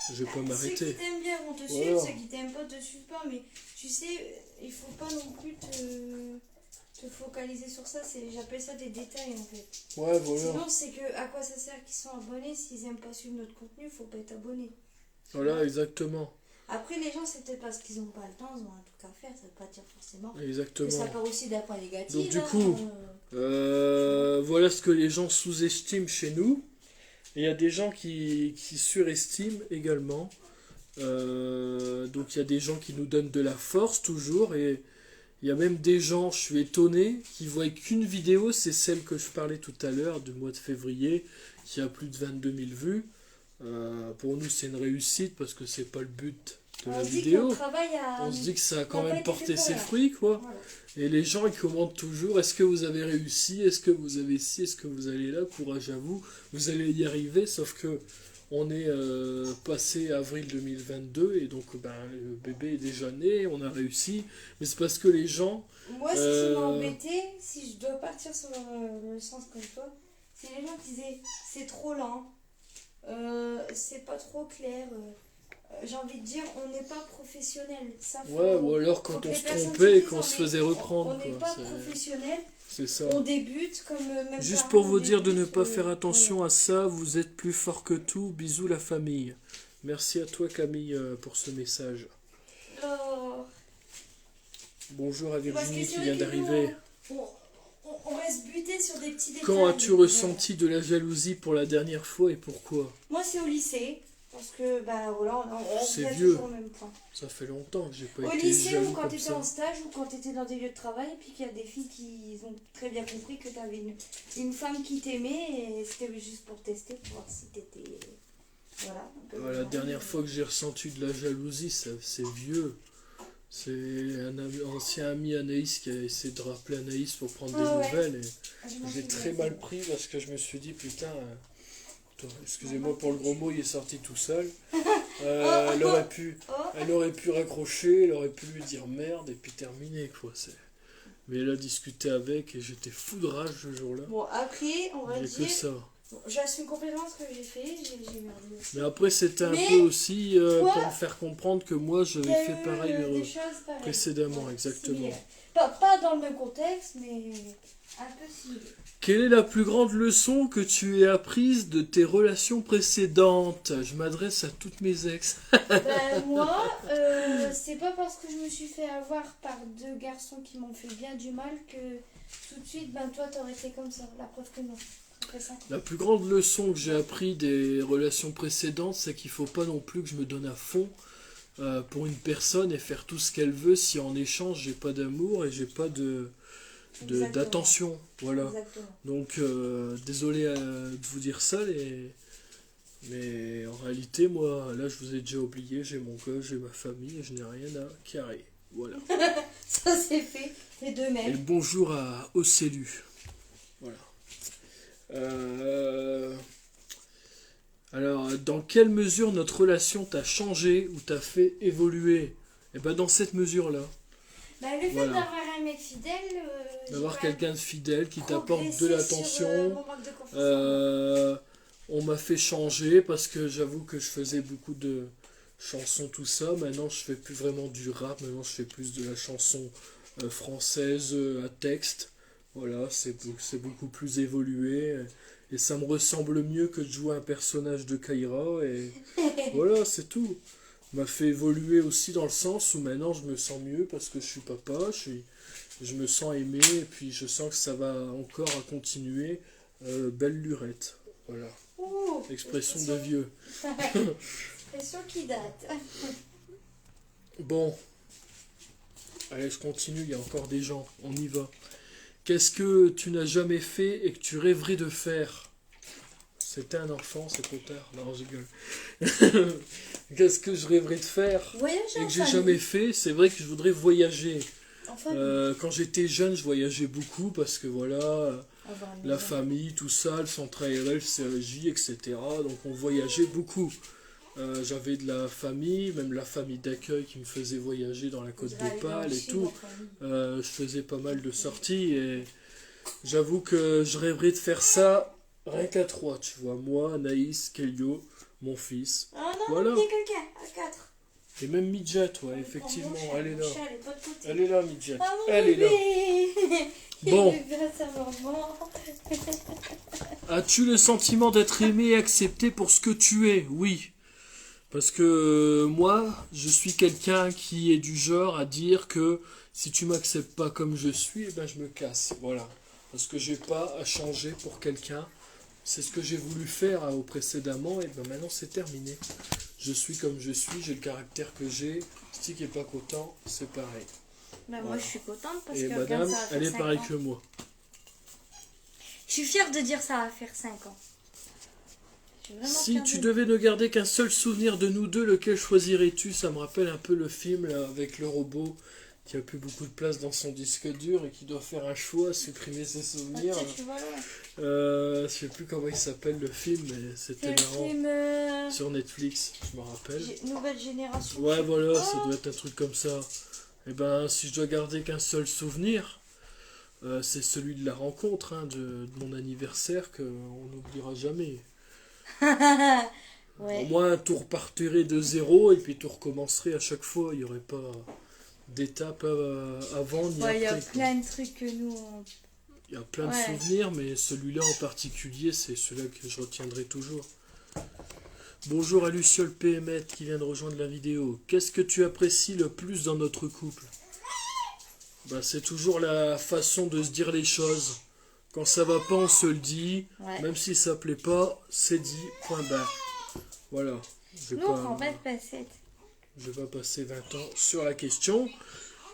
je vais pas Ceux m'arrêter. qui t'aiment bien vont te Voilà. suivre, ceux qui t'aiment pas te suivent pas, mais tu sais, il faut pas non plus te focaliser sur ça, j'appelle ça des détails en fait. Ouais, voilà. Sinon, c'est que à quoi ça sert qu'ils sont abonnés s'ils aiment pas suivre notre contenu, faut pas être abonné. Voilà, exactement. Après, les gens, c'est peut-être parce qu'ils ont pas le temps, ils ont un truc à faire, ça veut pas dire forcément. Mais ça Exactement. part aussi d'un point négatif. Donc du hein, coup, voilà ce que les gens sous-estiment chez nous. Et il y a des gens qui surestiment également. Donc il y a des gens qui nous donnent de la force toujours. Et il y a même des gens, je suis étonné, qui voient qu'une vidéo, c'est celle que je parlais tout à l'heure, du mois de février, qui a plus de 22 000 vues. Pour nous, c'est une réussite parce que c'est pas le but de la vidéo. On se dit que ça a quand même porté ses fruits, quoi. Voilà. Et les gens, ils commentent toujours, est-ce que vous avez réussi? Est-ce que vous avez ci? Est-ce que vous allez là? Courage à vous. Vous allez y arriver, sauf que on est passé avril 2022 et donc ben, le bébé est déjà né, on a réussi. Mais c'est parce que les gens... Moi, ce qui m'a embêté, si je dois partir sur le sens comme toi, c'est les gens qui disaient c'est trop lent, c'est pas trop clair. J'ai envie de dire, on n'est pas professionnel. Ça, Ouais, ou alors faut quand que on les se personnes trompait et disent, qu'on se faisait reprendre. On n'est quoi. pas professionnel, C'est ça. on débute comme même Juste parents, pour on vous dire de ne débute, pas faire attention à ça, vous êtes plus fort que tout. Bisous la famille. Merci à toi Camille pour ce message. Oh. Bonjour à Parce que Virginie c'est qui vrai vient que d'arriver. On reste buté sur des petits détails. Quand as-tu ressenti de la jalousie pour la dernière fois et pourquoi? Moi, c'est au lycée. Parce que, bah voilà, on C'est reste vieux. sur le même point. Ça fait longtemps que j'ai pas Au été lycée jaloux ou quand comme tu étais ça. en stage ou quand tu étais dans des lieux de travail, et puis qu'il y a des filles qui ont très bien compris que tu avais une femme qui t'aimait et c'était juste pour tester, pour voir si t'étais. Voilà. La dernière fois que j'ai ressenti de la jalousie, c'est vieux. C'est un ancien ami Anaïs qui a essayé de rappeler Anaïs pour prendre des nouvelles. Et j'ai très mal pris parce que je me suis dit, putain, excusez-moi pour le gros mot, il est sorti tout seul. Elle aurait pu raccrocher, elle aurait pu lui dire merde et puis terminer, quoi. Mais elle a discuté avec et j'étais fou de rage ce jour-là. Bon, après, on va J'ai dire. que ça. Bon, j'assume complètement ce que j'ai fait, j'ai merdé aussi. Mais après, c'était un peu aussi pour me faire comprendre que moi, j'avais fait pareil des choses pareilles. précédemment, Ouais, exactement. similaires. Pas dans le même contexte, mais un peu similaire. Quelle est la plus grande leçon que tu aies apprise de tes relations précédentes? Je m'adresse à toutes mes ex. Moi, c'est pas parce que je me suis fait avoir par deux garçons qui m'ont fait bien du mal que tout de suite, toi, t'aurais été comme ça. La preuve que non. La plus grande leçon que j'ai appris des relations précédentes, c'est qu'il faut pas non plus que je me donne à fond pour une personne et faire tout ce qu'elle veut si en échange j'ai pas d'amour et j'ai pas d'attention. Voilà. Exactement. Donc désolé de vous dire ça, mais en réalité moi là je vous ai déjà oublié, j'ai mon gosse, j'ai ma famille et je n'ai rien à carrer. Voilà. Ça c'est fait, les deux Et mêmes. bonjour à Océlu. Voilà. Alors, dans quelle mesure notre relation t'a changé ou t'a fait évoluer? Eh ben dans cette mesure-là. Le fait d'avoir un mec fidèle, d'avoir quelqu'un de fidèle qui t'apporte de sur, l'attention. mon manque de confiance. On m'a fait changer parce que j'avoue que je faisais beaucoup de chansons, tout ça. Maintenant, je fais plus vraiment du rap. Maintenant, je fais plus de la chanson française à texte. Voilà, c'est beaucoup plus évolué. Et ça me ressemble mieux que de jouer un personnage de Kaira. Et voilà, c'est tout. M'a fait évoluer aussi dans le sens où maintenant je me sens mieux parce que je suis papa, je me sens aimé et puis je sens que ça va encore à continuer. Belle lurette, voilà. Ouh, expression de vieux. Expression qui date. Bon, allez, je continue, il y a encore des gens, on y va. Qu'est-ce que tu n'as jamais fait et que tu rêverais de faire? c'était un enfant, c'est trop tard. Non, je rigole. Qu'est-ce que je rêverais de faire Voyager et en que j'ai famille. jamais fait? C'est vrai que je voudrais voyager. En famille. Quand j'étais jeune, je voyageais beaucoup parce que voilà, Avoir une la maison. famille, tout ça, le centre aéré, le CEJ, etc. Donc on voyageait beaucoup. J'avais de la famille, même la famille d'accueil qui me faisait voyager dans la Côte Vous allez d'Opale dans et le tout. sud, en famille. Je faisais pas mal de sorties et j'avoue que je rêverais de faire ça rien qu'à trois, tu vois. Moi, Anaïs, Kelio, mon fils. Ah non, Voilà. il y a quelqu'un, à 4. Et même Midget, ouais, effectivement, elle est là. Elle est pas de côté. Elle est là, Midget. Ah, mon Elle est là. bébé. Bon. Il est bien sa maman. As-tu le sentiment d'être aimé et accepté pour ce que tu es? Oui. Parce que moi, je suis quelqu'un qui est du genre à dire que si tu m'acceptes pas comme je suis, eh ben je me casse. Voilà. Parce que j'ai pas à changer pour quelqu'un. C'est ce que j'ai voulu faire précédemment et ben maintenant c'est terminé. Je suis comme je suis, j'ai le caractère que j'ai. Stick est pas content, c'est pareil. Bah, moi, Voilà. je suis contente parce Et que madame, regarde, ça va faire elle est 5 pareille ans. que moi. Je suis fière de dire ça va faire 5 ans. Je suis vraiment Si fière tu de- devais ne garder qu'un seul souvenir de nous deux, lequel choisirais-tu? Ça me rappelle un peu le film là, avec le robot qui a plus beaucoup de place dans son disque dur et qui doit faire un choix, supprimer ses Ah, souvenirs. tiens, tu vois là. Je sais plus comment il s'appelle le film, mais c'était C'est le marrant. film Sur Netflix, je me rappelle. Nouvelle Génération. Ouais, voilà, ça Oh. doit être un truc comme ça. Et ben, si je dois garder qu'un seul souvenir, c'est celui de la rencontre, hein, de mon anniversaire qu'on n'oubliera jamais. Au Ouais. moins, tout repartirait de zéro et puis tout recommencerait à chaque fois. Il n'y aurait pas d'étape avant ni Ouais, il y a après. quoi. plein de trucs que nous on... Il y a plein de Ouais. souvenirs, mais celui-là en particulier, c'est celui-là que je retiendrai toujours. Bonjour à Luciole PMET qui vient de rejoindre la vidéo. Qu'est-ce que tu apprécies le plus dans notre couple? Bah, c'est toujours la façon de se dire les choses. Quand ça va pas, on se le dit. Ouais. Même si ça plaît pas, c'est dit, point barre. Voilà. Je vais Nous, on pas- prend pas de passettes. Je vais pas passer 20 ans sur la question.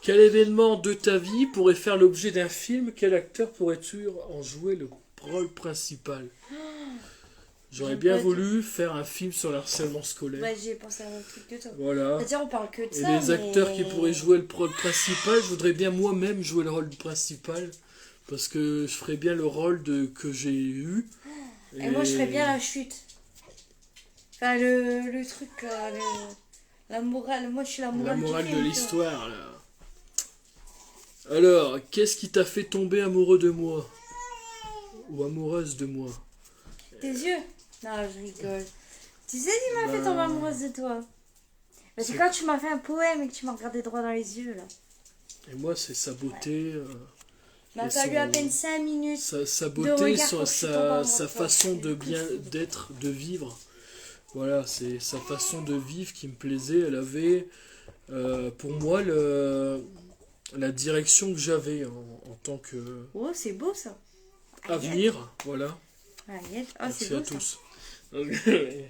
Quel événement de ta vie pourrait faire l'objet d'un film? Quel acteur pourrais-tu en jouer le rôle principal? J'aurais J'aime bien pas voulu faire un film sur le harcèlement scolaire. Ouais, j'ai pensé à un autre truc que toi. Voilà. C'est-à-dire, on parle que de Et ça. les acteurs mais- qui pourraient jouer le rôle principal, je voudrais bien moi-même jouer le rôle principal. Parce que je ferais bien le rôle que j'ai eu. Et moi, je ferais bien la chute. Enfin, le truc, là, la morale. Moi, je suis la morale, la du morale film, de tu l'histoire, là. Alors, qu'est-ce qui t'a fait tomber amoureux de moi? Ou amoureuse de moi? vois. Tes yeux? Non, je rigole. Tu sais, il m'a fait Ben, tomber amoureuse de toi. Mais c'est c'est- quand tu m'as fait un poème et que tu m'as regardé droit dans les yeux, là. Et moi, c'est sa beauté. Il m'a Et fallu son- à peine 5 minutes. Sa de beauté, regard pour que je tombe amoureuse sa de toi. façon de C'est bien fou. d'être, de vivre. Voilà, c'est sa façon de vivre qui me plaisait. Elle avait, pour moi, la direction que j'avais en tant que Oh, c'est beau, ça. avenir. Voilà. Aïe, oh, Merci c'est à beau, ça. tous. C'est...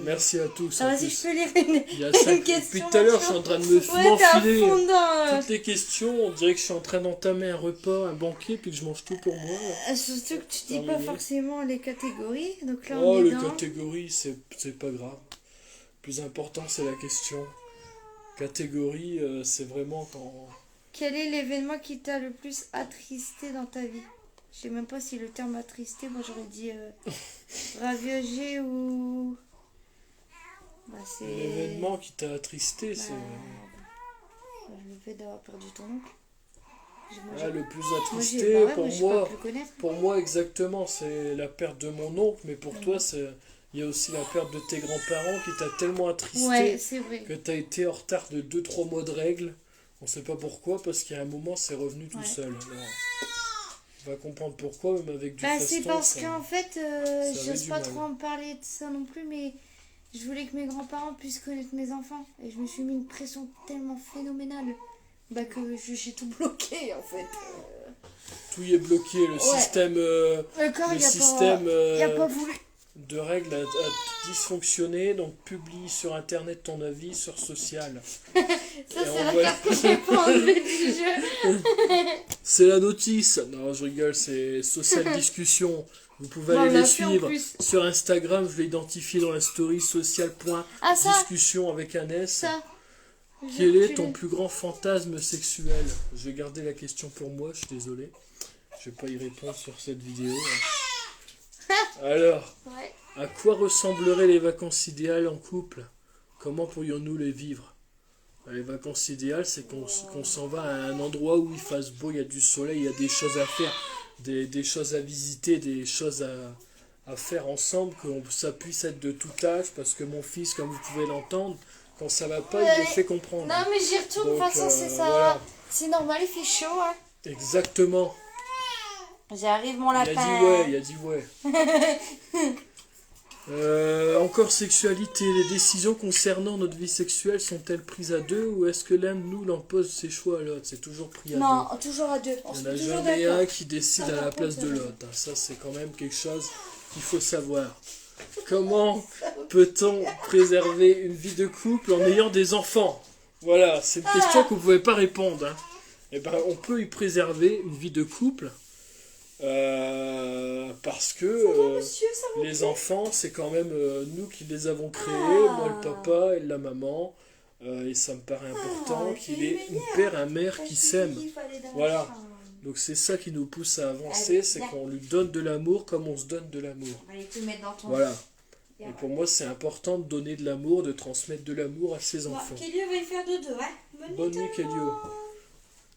Merci à tous. Ah, en vas-y, plus. je peux lire une, Il y a une cinq- question. Depuis tout à l'heure, je suis en train de me Ouais, t'es à m'enfiler fond dedans. toutes les questions. On dirait que je suis en train d'entamer un repas, un banquet, puis que je mange tout pour moi. Surtout que tu dis pas Terminé. forcément les catégories. Donc là, on Oh, est les dans... catégories, c'est pas grave. Le plus important, c'est la question. Catégorie, c'est vraiment quand. Quel est l'événement qui t'a le plus attristé dans ta vie? Je sais même pas si le terme attristé, moi j'aurais dit ravagé ou... Bah, c'est... L'événement qui t'a attristé, Bah, c'est. le fait d'avoir perdu ton oncle. Ah, le plus Moi, j'ai attristé, pas, ouais, pour j'ai moi. pas pu connaître. Pour moi, exactement, c'est la perte de mon oncle, mais pour toi, il y a aussi la perte de tes grands-parents qui t'a tellement attristé Ouais, c'est vrai. que t'as été en retard de 2-3 mois de règles. On sait pas pourquoi, parce qu'il y a un moment, c'est revenu tout Ouais. seul. Alors, on va comprendre pourquoi, même avec du Bah, c'est feston, parce ça- qu'en fait, avait j'ose du pas mal. trop en parler de ça non plus, mais je voulais que mes grands-parents puissent connaître mes enfants. Et je me suis mis une pression tellement phénoménale bah, que j'ai tout bloqué en fait. Tout y est bloqué, le Ouais. système, Le corps, le il a système pas voulu. de règles à dysfonctionner, donc publie sur internet ton avis sur social. Ça, Et c'est on la voit- carte que j'ai pas enlevée du jeu. C'est la notice. Non, je rigole, c'est social discussion. Vous pouvez Bon, on aller l'a les fait en suivre plus. sur Instagram. Je l'ai identifié dans la story Ah, ça, social.discussion avec un S. ça. Quel est ton plus grand fantasme sexuel? Je vais garder la question pour moi, je suis désolé. Je vais pas y répondre sur cette vidéo. Alors, Ouais. à quoi ressembleraient les vacances idéales en couple? Comment pourrions-nous les vivre? Les vacances idéales, c'est qu'on s'en va à un endroit où il fasse beau, il y a du soleil, il y a des choses à faire, des choses à visiter, des choses à faire ensemble, que ça puisse être de tout âge, parce que mon fils, comme vous pouvez l'entendre, quand ça va pas, il le fait comprendre. Non, mais j'y retourne. De toute Donc, façon, c'est ça. voilà. C'est normal, il fait chaud. Hein. Exactement. J'arrive, mon Il a lapin. dit ouais, il a dit ouais. Encore sexualité. Les décisions concernant notre vie sexuelle sont-elles prises à deux ou est-ce que l'un de nous l'impose ses choix à l'autre? C'est toujours pris à Non, deux. toujours à deux. On Il se n'y en a met toujours jamais d'accord. un qui décide à la place de l'autre. Hein. Ça, c'est quand même quelque chose qu'il faut savoir. Comment peut-on préserver une vie de couple en ayant des enfants? Voilà, c'est une question que vous ne pouvez pas répondre. Hein. Eh ben, on peut y préserver une vie de couple parce que Monsieur, ça va. les enfants, c'est quand même nous qui les avons créés, moi le papa et la maman. Et ça me paraît important qu'il ait un père, un mère qui s'aiment. Voilà. Donc c'est ça qui nous pousse à avancer, c'est qu'on lui donne de l'amour comme on se donne de l'amour. Allez, tu le mets dans ton. Voilà. Et pour moi, c'est important de donner de l'amour, de transmettre de l'amour à ses enfants. Kelly va y faire dodo, hein. Bonne nuit, Kelio.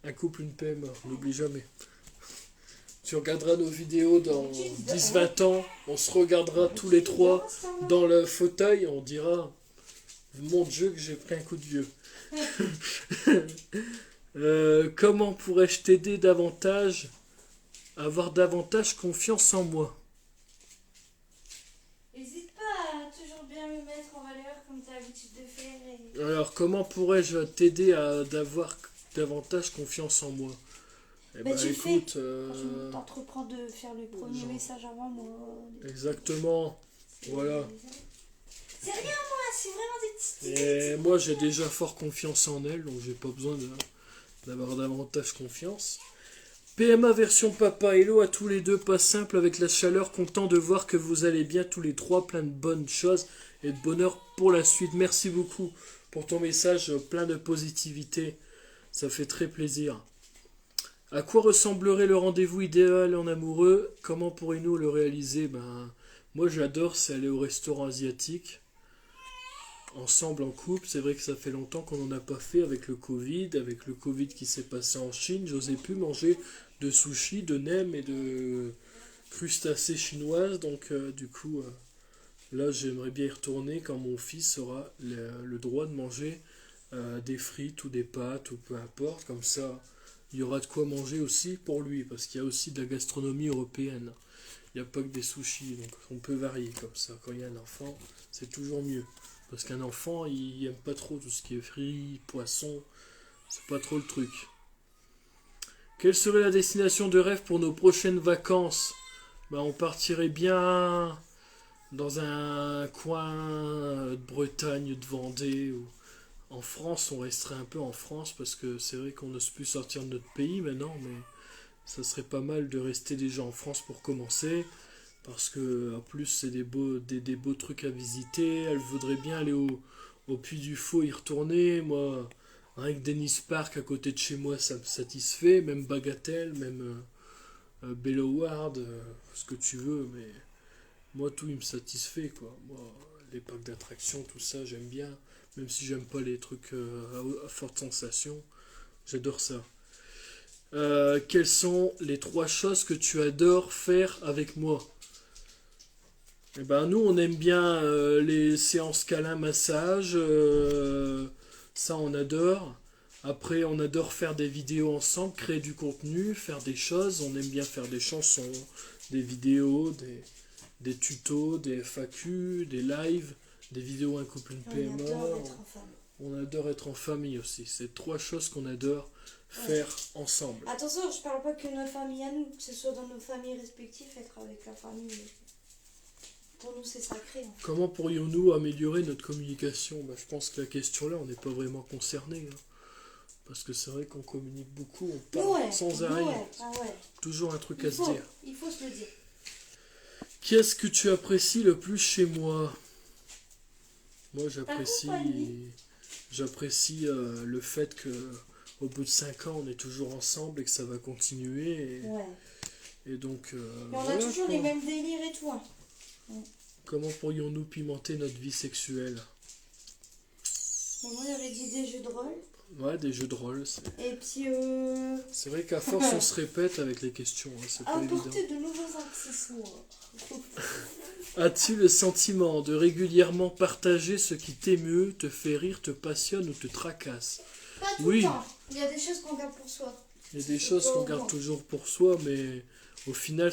Un couple, une PMA, n'oublie jamais. Tu regarderas nos vidéos dans 10-20 ans, on se regardera tous les trois dans le fauteuil, on dira mon Dieu que j'ai pris un coup de vieux. Comment pourrais-je t'aider davantage, avoir davantage confiance en moi? N'hésite pas à toujours bien me mettre en valeur comme tu as l'habitude de faire. Alors, comment pourrais-je t'aider à d'avoir davantage confiance en moi? Eh Bah, ben, tu le écoute, Franchement, t'entreprends de faire le premier genre. message avant moi. exactement, voilà. C'est rien, moi, c'est vraiment des petits. Et moi, j'ai déjà fort confiance en elle, donc j'ai pas besoin d'avoir davantage confiance. PMA version papa, hello à tous les deux, pas simple avec la chaleur, content de voir que vous allez bien tous les trois, plein de bonnes choses et de bonheur pour la suite. Merci beaucoup pour ton message, plein de positivité, ça fait très plaisir. À quoi ressemblerait le rendez-vous idéal en amoureux? Comment pourrions-nous le réaliser? Moi j'adore, c'est aller au restaurant asiatique, ensemble en couple. C'est vrai que ça fait longtemps qu'on n'en a pas fait avec le Covid qui s'est passé en Chine. J'osais plus manger de sushi, de nem et de crustacés chinoises. Donc là j'aimerais bien y retourner quand mon fils aura le droit de manger des frites ou des pâtes ou peu importe. Comme ça il y aura de quoi manger aussi pour lui parce qu'il y a aussi de la gastronomie européenne. Il n'y a pas que des sushis, donc on peut varier comme ça. Quand il y a un enfant, c'est toujours mieux. Parce qu'un enfant, il aime pas trop tout ce qui est fruits, poissons. C'est pas trop le truc. Quelle serait la destination de rêve pour nos prochaines vacances? On partirait bien dans un coin de Bretagne, de Vendée. Ou en France, on resterait un peu en France parce que c'est vrai qu'on n'ose plus sortir de notre pays maintenant. Mais ça serait pas mal de rester déjà en France pour commencer. Parce que en plus c'est des beaux trucs à visiter. Elle voudrait bien aller au Puy du Fou y retourner. Moi, rien que Dennis Park à côté de chez moi, ça me satisfait. Même Bagatelle, même Belloward, ce que tu veux. Mais moi, tout il me satisfait, quoi. Moi, les parcs d'attractions, tout ça, j'aime bien. Même si j'aime pas les trucs à forte sensation, j'adore ça. Quelles sont les 3 choses que tu adores faire avec moi? Nous on aime bien les séances câlin massage, ça on adore. Après on adore faire des vidéos ensemble, créer du contenu, faire des choses. On aime bien faire des chansons, des vidéos, des tutos, des FAQ, des lives, des vidéos un couple une PMA. On adore être en famille aussi. C'est 3 choses qu'on adore faire ensemble. Attention, je parle pas que notre famille à nous, que ce soit dans nos familles respectives, être avec la famille. Pour nous, c'est sacré. Hein. Comment pourrions-nous améliorer notre communication? Je pense que la question là, on n'est pas vraiment concerné. Hein. Parce que c'est vrai qu'on communique beaucoup, on parle sans arrêt. Ah ouais. Toujours un truc à se dire. Il faut se le dire. Qu'est-ce que tu apprécies le plus chez moi? Moi, j'apprécie le fait que au bout de 5 ans, on est toujours ensemble et que ça va continuer. Et donc, mais on a toujours les mêmes délires et tout. Hein. Comment pourrions-nous pimenter notre vie sexuelle? Moi, j'avais dit des jeux de rôle. Ouais, des jeux de rôle. Et puis... C'est vrai qu'à force, on se répète avec les questions. Hein, c'est pas évident. Apporter de nouveaux accessoires. As-tu le sentiment de régulièrement partager ce qui t'émeut, te fait rire, te passionne ou te tracasse? Pas tout le temps. Il y a des choses qu'on garde pour soi. Il y a des choses qu'on garde toujours pour soi, mais au final,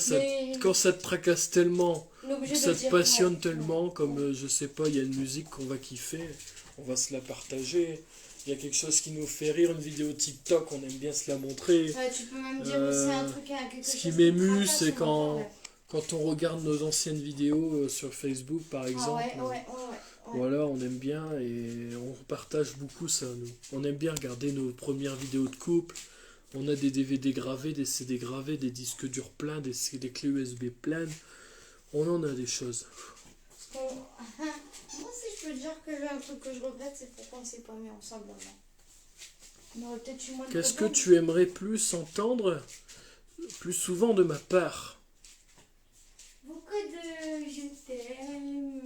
quand ça te tracasse tellement, que ça te passionne tellement, comme je sais pas, il y a une musique qu'on va kiffer, on va se la partager. Il y a quelque chose qui nous fait rire, une vidéo TikTok, on aime bien se la montrer. Ouais, tu peux même dire aussi un truc à quelque chose. Ce qui m'émue, c'est quand on regarde nos anciennes vidéos sur Facebook, par exemple. Voilà, on aime bien et on partage beaucoup ça, nous. On aime bien regarder nos premières vidéos de couple. On a des DVD gravés, des CD gravés, des disques durs pleins, des clés USB pleines. On en a des choses. Moi, si je peux dire que j'ai un truc que je regrette, c'est pourquoi on ne s'est pas mis ensemble avant. On aurait peut-être eu moins de Qu'est-ce que tu aimerais plus entendre plus souvent de ma part? Beaucoup de je t'aime.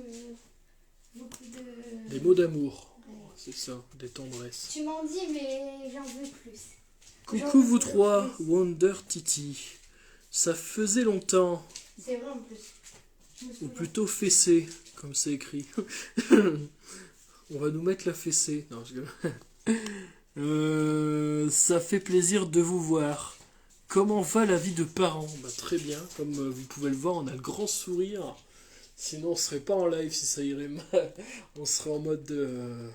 Beaucoup de... Des mots d'amour. Ouais. C'est ça, des tendresses. Tu m'en dis, mais j'en veux plus. Coucou vous trois, Wonder Titi. Ça faisait longtemps. C'est vrai en plus. Ou plutôt fessé, comme c'est écrit. On va nous mettre la fessée. Non, je rigole. Ça fait plaisir de vous voir. Comment va la vie de parents? Très bien, comme vous pouvez le voir, on a le grand sourire. Sinon, on serait pas en live si ça irait mal. On serait en mode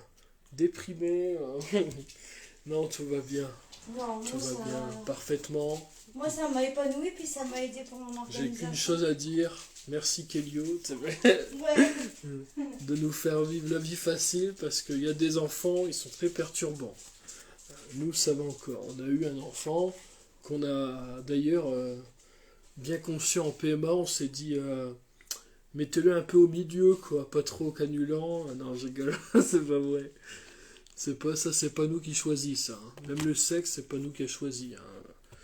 déprimé. Non, tout va bien. Non, tout va bien, parfaitement. Moi, ça m'a épanoui, puis ça m'a aidé pour mon organisation. J'ai qu'une chose à dire. Merci Kelio de nous faire vivre la vie facile, parce qu'il y a des enfants, ils sont très perturbants. Nous, ça va encore. On a eu un enfant qu'on a d'ailleurs bien conçu en PMA. On s'est dit, mettez-le un peu au milieu, quoi, pas trop canulant. Non, je rigole, c'est pas vrai. C'est pas ça, c'est pas nous qui choisissons ça. Hein. Même le sexe, c'est pas nous qui a choisi. Hein.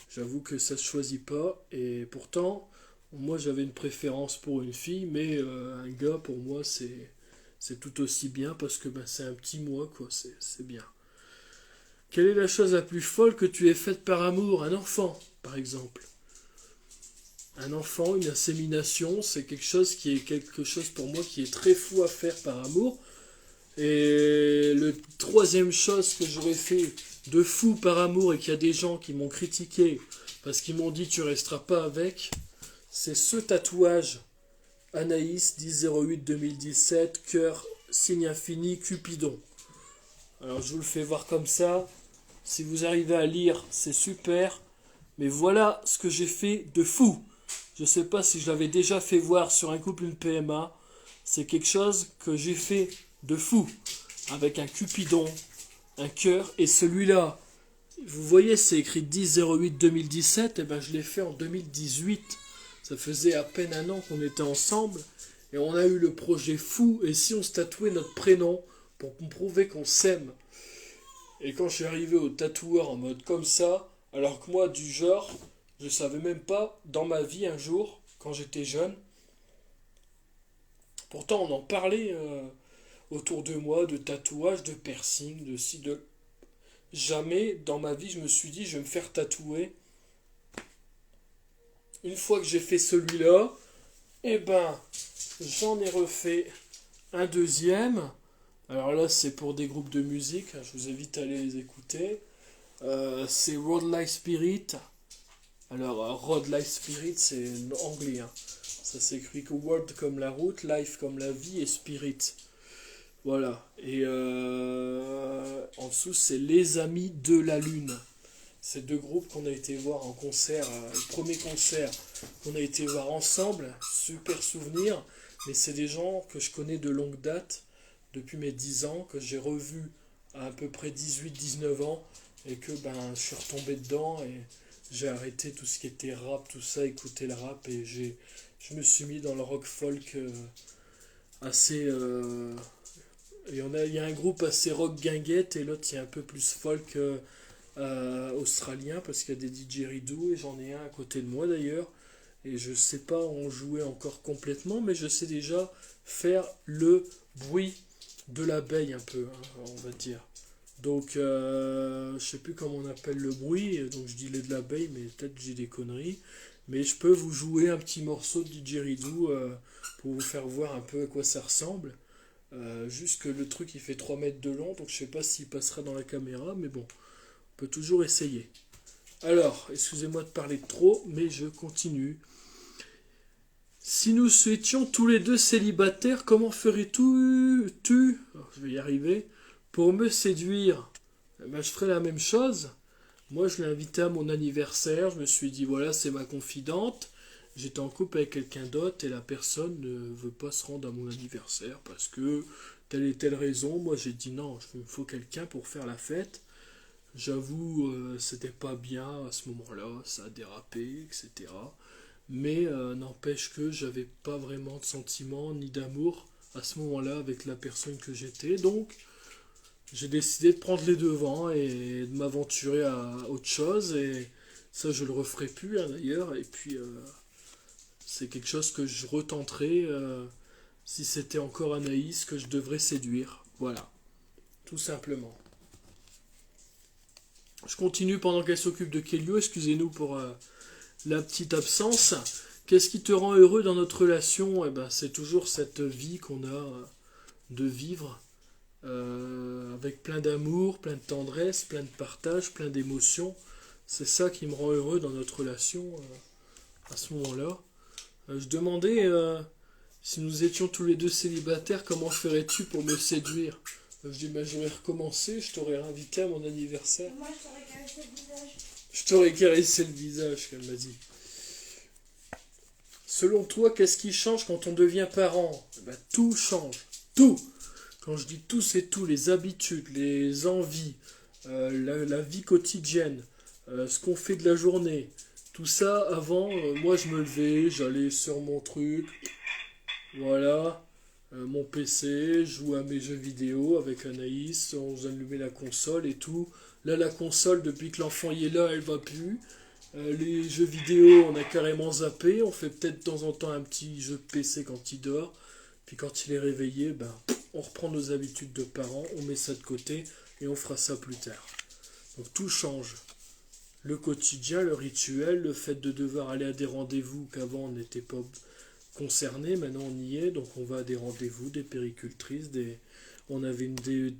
J'avoue que ça se choisit pas. Et pourtant, moi j'avais une préférence pour une fille, mais un gars pour moi c'est tout aussi bien parce que c'est un petit moi, quoi. C'est bien. Quelle est la chose la plus folle que tu aies faite par amour? Un enfant, par exemple. Un enfant, une insémination, c'est quelque chose pour moi qui est très fou à faire par amour. Et le troisième chose que j'aurais fait de fou par amour et qu'il y a des gens qui m'ont critiqué parce qu'ils m'ont dit tu resteras pas avec, c'est ce tatouage Anaïs 10-08-2017, cœur, signe infini, Cupidon. Alors je vous le fais voir comme ça. Si vous arrivez à lire, c'est super. Mais voilà ce que j'ai fait de fou. Je sais pas si je l'avais déjà fait voir sur un couple, une PMA. C'est quelque chose que j'ai fait de fou, avec un Cupidon, un cœur, et celui-là, vous voyez, c'est écrit 10-08-2017, et je l'ai fait en 2018. Ça faisait à peine un an qu'on était ensemble, et on a eu le projet fou, et si on se tatouait notre prénom, pour prouver qu'on s'aime. Et quand je suis arrivé au tatoueur en mode comme ça, alors que moi, du genre, je savais même pas, dans ma vie un jour, quand j'étais jeune, pourtant on en parlait autour de moi, de tatouage, de piercing, de ci, de... Jamais dans ma vie je me suis dit je vais me faire tatouer. Une fois que j'ai fait celui-là, j'en ai refait un deuxième. Alors là c'est pour des groupes de musique, je vous invite à aller les écouter. C'est Road Life Spirit. Alors Road Life Spirit c'est anglais. Hein. Ça s'écrit que World comme la route, Life comme la vie et Spirit. Voilà. Et en dessous, c'est Les Amis de la Lune. C'est deux groupes qu'on a été voir en concert. Le premier concert qu'on a été voir ensemble, super souvenir. mais c'est des gens que je connais de longue date, depuis mes 10 ans, que j'ai revus à peu près 18-19 ans, et que ben, je suis retombé dedans, et j'ai arrêté tout ce qui était rap, tout ça, écouter le rap, et je me suis mis dans le rock folk assez... il y a un groupe assez rock guinguette, et l'autre, il y a un peu plus folk australien, parce qu'il y a des DJ Ridou, et j'en ai un à côté de moi d'ailleurs. Et je sais pas en jouer encore complètement, mais je sais déjà faire le bruit de l'abeille un peu, hein, on va dire. Donc, je sais plus comment on appelle le bruit, donc je dis le de l'abeille, mais peut-être j'ai des conneries. Mais je peux vous jouer un petit morceau de didgeridoo pour vous faire voir un peu à quoi ça ressemble. Juste que le truc il fait 3 mètres de long, donc je sais pas s'il passera dans la caméra, mais bon, on peut toujours essayer. Alors, excusez-moi de parler de trop, mais je continue. Si nous étions tous les deux célibataires, comment ferais-tu, alors, je vais y arriver, pour me séduire? Eh ben, je ferais la même chose. Moi, je l'ai invité à mon anniversaire. Je me suis dit, voilà, c'est ma confidente. J'étais en couple avec quelqu'un d'autre et la personne ne veut pas se rendre à mon anniversaire parce que telle et telle raison. Moi, j'ai dit non, il me faut quelqu'un pour faire la fête. J'avoue, c'était pas bien à ce moment-là, ça a dérapé, etc. Mais n'empêche que j'avais pas vraiment de sentiments ni d'amour à ce moment-là avec la personne que j'étais. Donc j'ai décidé de prendre les devants et de m'aventurer à autre chose. Et ça, je le referai plus hein, d'ailleurs. Et puis c'est quelque chose que je retenterai si c'était encore Anaïs que je devrais séduire. Voilà, tout simplement. Je continue pendant qu'elle s'occupe de Kelio. Excusez-nous pour la petite absence. Qu'est-ce qui te rend heureux dans notre relation? Eh ben, c'est toujours cette vie qu'on a de vivre avec plein d'amour, plein de tendresse, plein de partage, plein d'émotions. C'est ça qui me rend heureux dans notre relation à ce moment-là. Je demandais si nous étions tous les deux célibataires, comment ferais-tu pour me séduire? Je dis, ben, j'aurais recommencé, je t'aurais invité à mon anniversaire. Moi, je t'aurais caressé le visage. Je t'aurais caressé le visage, qu'elle m'a dit. Selon toi, qu'est-ce qui change quand on devient parent? Eh ben, tout change. Tout. Quand je dis tout, c'est tout. Les habitudes, les envies, la vie quotidienne, ce qu'on fait de la journée. Tout ça, avant, moi, je me levais, j'allais sur mon truc. Voilà. Mon PC, je jouais à mes jeux vidéo avec Anaïs, on allumait la console et tout. Là, la console, depuis que l'enfant y est là, elle va plus. Les jeux vidéo, on a carrément zappé. On fait peut-être de temps en temps un petit jeu de PC quand il dort. Puis quand il est réveillé, ben, on reprend nos habitudes de parents, on met ça de côté et on fera ça plus tard. Donc tout change. Le quotidien, le rituel, le fait de devoir aller à des rendez-vous qu'avant on n'était pas concerné, maintenant on y est, donc on va à des rendez-vous, des péricultrices, on avait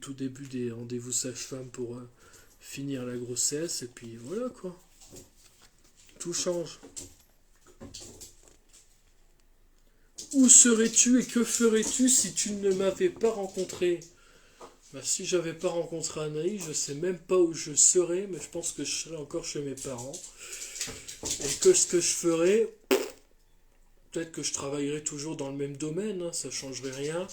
tout début des rendez-vous sage-femme pour finir la grossesse, et puis voilà quoi. Tout change. Où serais-tu et que ferais-tu si tu ne m'avais pas rencontré? Bah, si j'avais pas rencontré Anaïs, je sais même pas où je serais, mais je pense que je serais encore chez mes parents. Et que ce que je ferais, peut-être que je travaillerais toujours dans le même domaine, hein, ça changerait rien.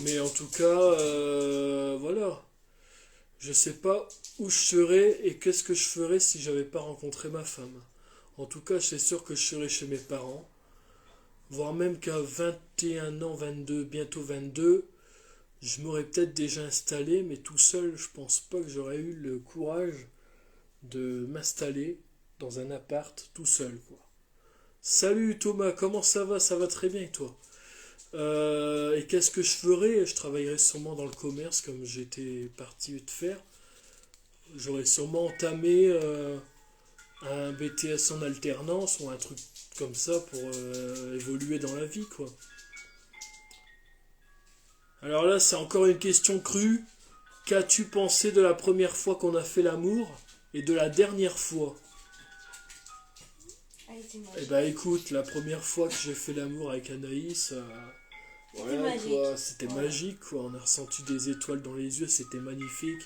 Mais en tout cas, voilà. Je sais pas où je serais et qu'est-ce que je ferais si j'avais pas rencontré ma femme. En tout cas, c'est sûr que je serais chez mes parents. Voire même qu'à 21 ans, 22, bientôt 22, je m'aurais peut-être déjà installé, mais tout seul, je pense pas que j'aurais eu le courage de m'installer dans un appart tout seul, quoi. Salut Thomas, comment ça va? Ça va très bien et toi? Et qu'est-ce que je ferais? Je travaillerais sûrement dans le commerce comme j'étais parti de faire. J'aurais sûrement entamé un BTS en alternance ou un truc comme ça pour évoluer dans la vie, quoi. Alors là, c'est encore une question crue. Qu'as-tu pensé de la première fois qu'on a fait l'amour et de la dernière fois? Eh ben écoute, la première fois que j'ai fait l'amour avec Anaïs, voilà, quoi, c'était magique, quoi. On a ressenti des étoiles dans les yeux, c'était magnifique.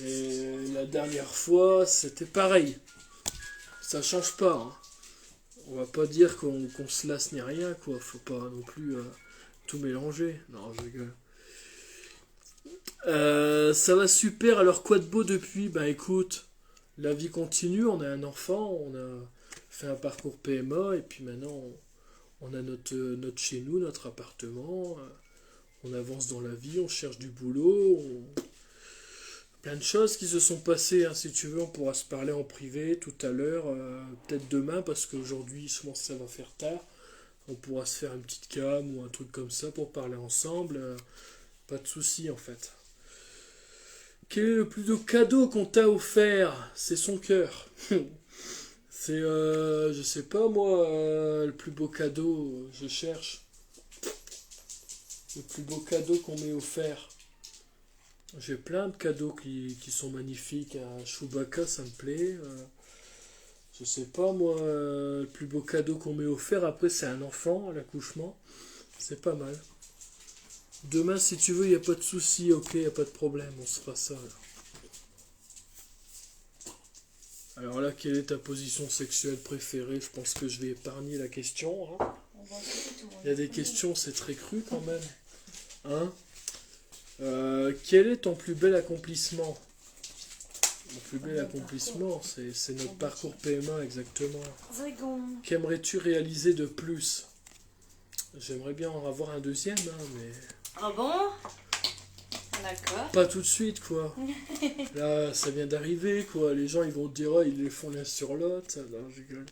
Et la dernière fois, c'était pareil. Ça change pas, hein. On va pas dire qu'on se lasse ni rien, quoi. Faut pas non plus tout mélanger. Non, je rigole. Ça va super, alors quoi de beau depuis? Ben écoute, la vie continue, on a un enfant, on a fait un parcours PMA, et puis maintenant on a notre chez nous, notre appartement, on avance dans la vie, on cherche du boulot, plein de choses qui se sont passées, hein. Si tu veux, on pourra se parler en privé tout à l'heure, peut-être demain, parce qu'aujourd'hui, je pense que ça va faire tard. On pourra se faire une petite cam ou un truc comme ça pour parler ensemble. Pas de souci en fait. Quel est le plus beau cadeau qu'on t'a offert? C'est son cœur. C'est, je sais pas moi, le plus beau cadeau, je cherche. Le plus beau cadeau qu'on m'ait offert. J'ai plein de cadeaux qui sont magnifiques. Chewbacca, ça me plaît. Je sais pas moi, le plus beau cadeau qu'on m'ait offert. Après, c'est un enfant à l'accouchement. C'est pas mal. Demain, si tu veux, il n'y a pas de souci. Ok, il n'y a pas de problème. On se fera ça. Alors là, quelle est ta position sexuelle préférée? Je pense que je vais épargner la question, hein. Il y a des questions, c'est très cru quand même. Hein? Quel est ton plus bel accomplissement? Mon plus bel accomplissement, c'est notre parcours PMA, exactement. Qu'aimerais-tu réaliser de plus? J'aimerais bien en avoir un deuxième, hein, mais... Ah bon? D'accord. Pas tout de suite, quoi. Là, ça vient d'arriver, quoi. Les gens, ils vont te dire, oh, ils les font l'un sur l'autre. Non, je rigole.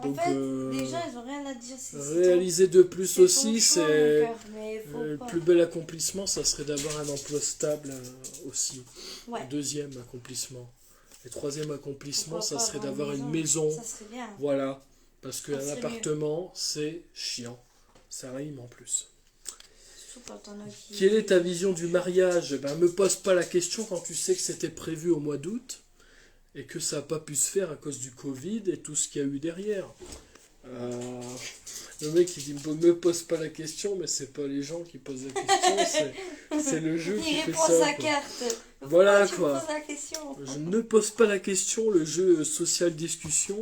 Donc, en fait, les gens, ils ont rien à dire. Réaliser de plus aussi, c'est... Le pas. plus bel accomplissement, ça serait d'avoir un emploi stable aussi. Ouais. Deuxième accomplissement. Et troisième accomplissement, Pourquoi ça pas serait avoir d'avoir une une maison. Ça serait bien. Voilà. Parce Ça qu'un serait appartement, c'est chiant. Ça rime en plus. Surtout quand on a qui... Quelle est ta vision du mariage? Ben, me pose pas la question quand tu sais que c'était prévu au mois d'août et que ça n'a pas pu se faire à cause du Covid et tout ce qu'il y a eu derrière. Le mec il dit me pose pas la question, mais c'est pas les gens qui posent la question, c'est le jeu qui fait ça. Il répond sa carte. Voilà tu quoi. poses la question. Je ne pose pas la question, le jeu social discussion.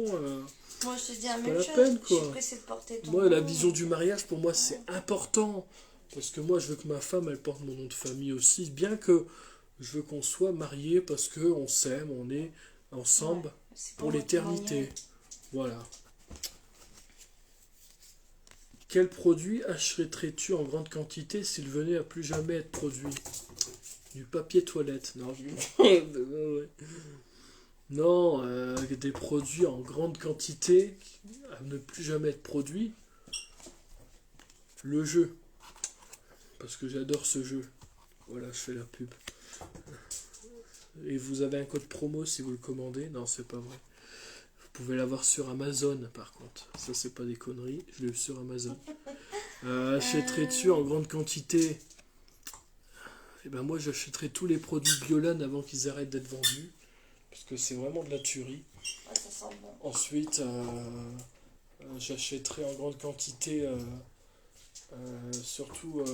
Moi je te dis la même la chose. peine, quoi. Je suis pressée de porter ton Moi, la nom. vision du mariage pour moi c'est important. Parce que moi je veux que ma femme elle porte mon nom de famille aussi. Bien que je veux qu'on soit mariés parce qu'on s'aime, on est ensemble pour l'éternité. Voilà. Quel produit achèterais-tu en grande quantité s'il venait à plus jamais être produit? Du papier toilette. Non, non, des produits en grande quantité à ne plus jamais être produits. Le jeu. Parce que j'adore ce jeu. Voilà, je fais la pub. Et vous avez un code promo si vous le commandez? Non, c'est pas vrai. Vous pouvez l'avoir sur Amazon par contre. Ça, c'est pas des conneries. Je l'ai eu sur Amazon. Achèterais-tu en grande quantité? Eh ben moi, j'achèterais tous les produits Biolan avant qu'ils arrêtent d'être vendus. Parce que c'est vraiment de la tuerie. Ouais, ça sent bon. Ensuite, j'achèterais en grande quantité, surtout,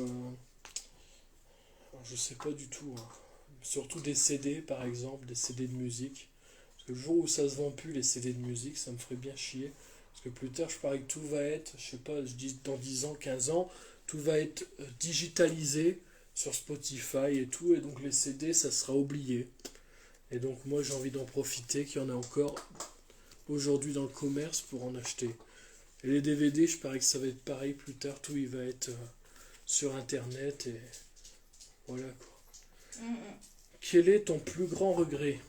je sais pas du tout, hein. Surtout des CD par exemple, des CD de musique. Parce que le jour où ça se vend plus les CD de musique, ça me ferait bien chier. Parce que plus tard, je parie que tout va être, je sais pas, je dis dans 10 ans, 15 ans, tout va être digitalisé sur Spotify et tout, et donc les CD, ça sera oublié. Et donc moi, j'ai envie d'en profiter, qu'il y en a encore aujourd'hui dans le commerce pour en acheter. Et les DVD, je parie que ça va être pareil plus tard, tout il va être sur Internet, et voilà quoi. Quel est ton plus grand regret?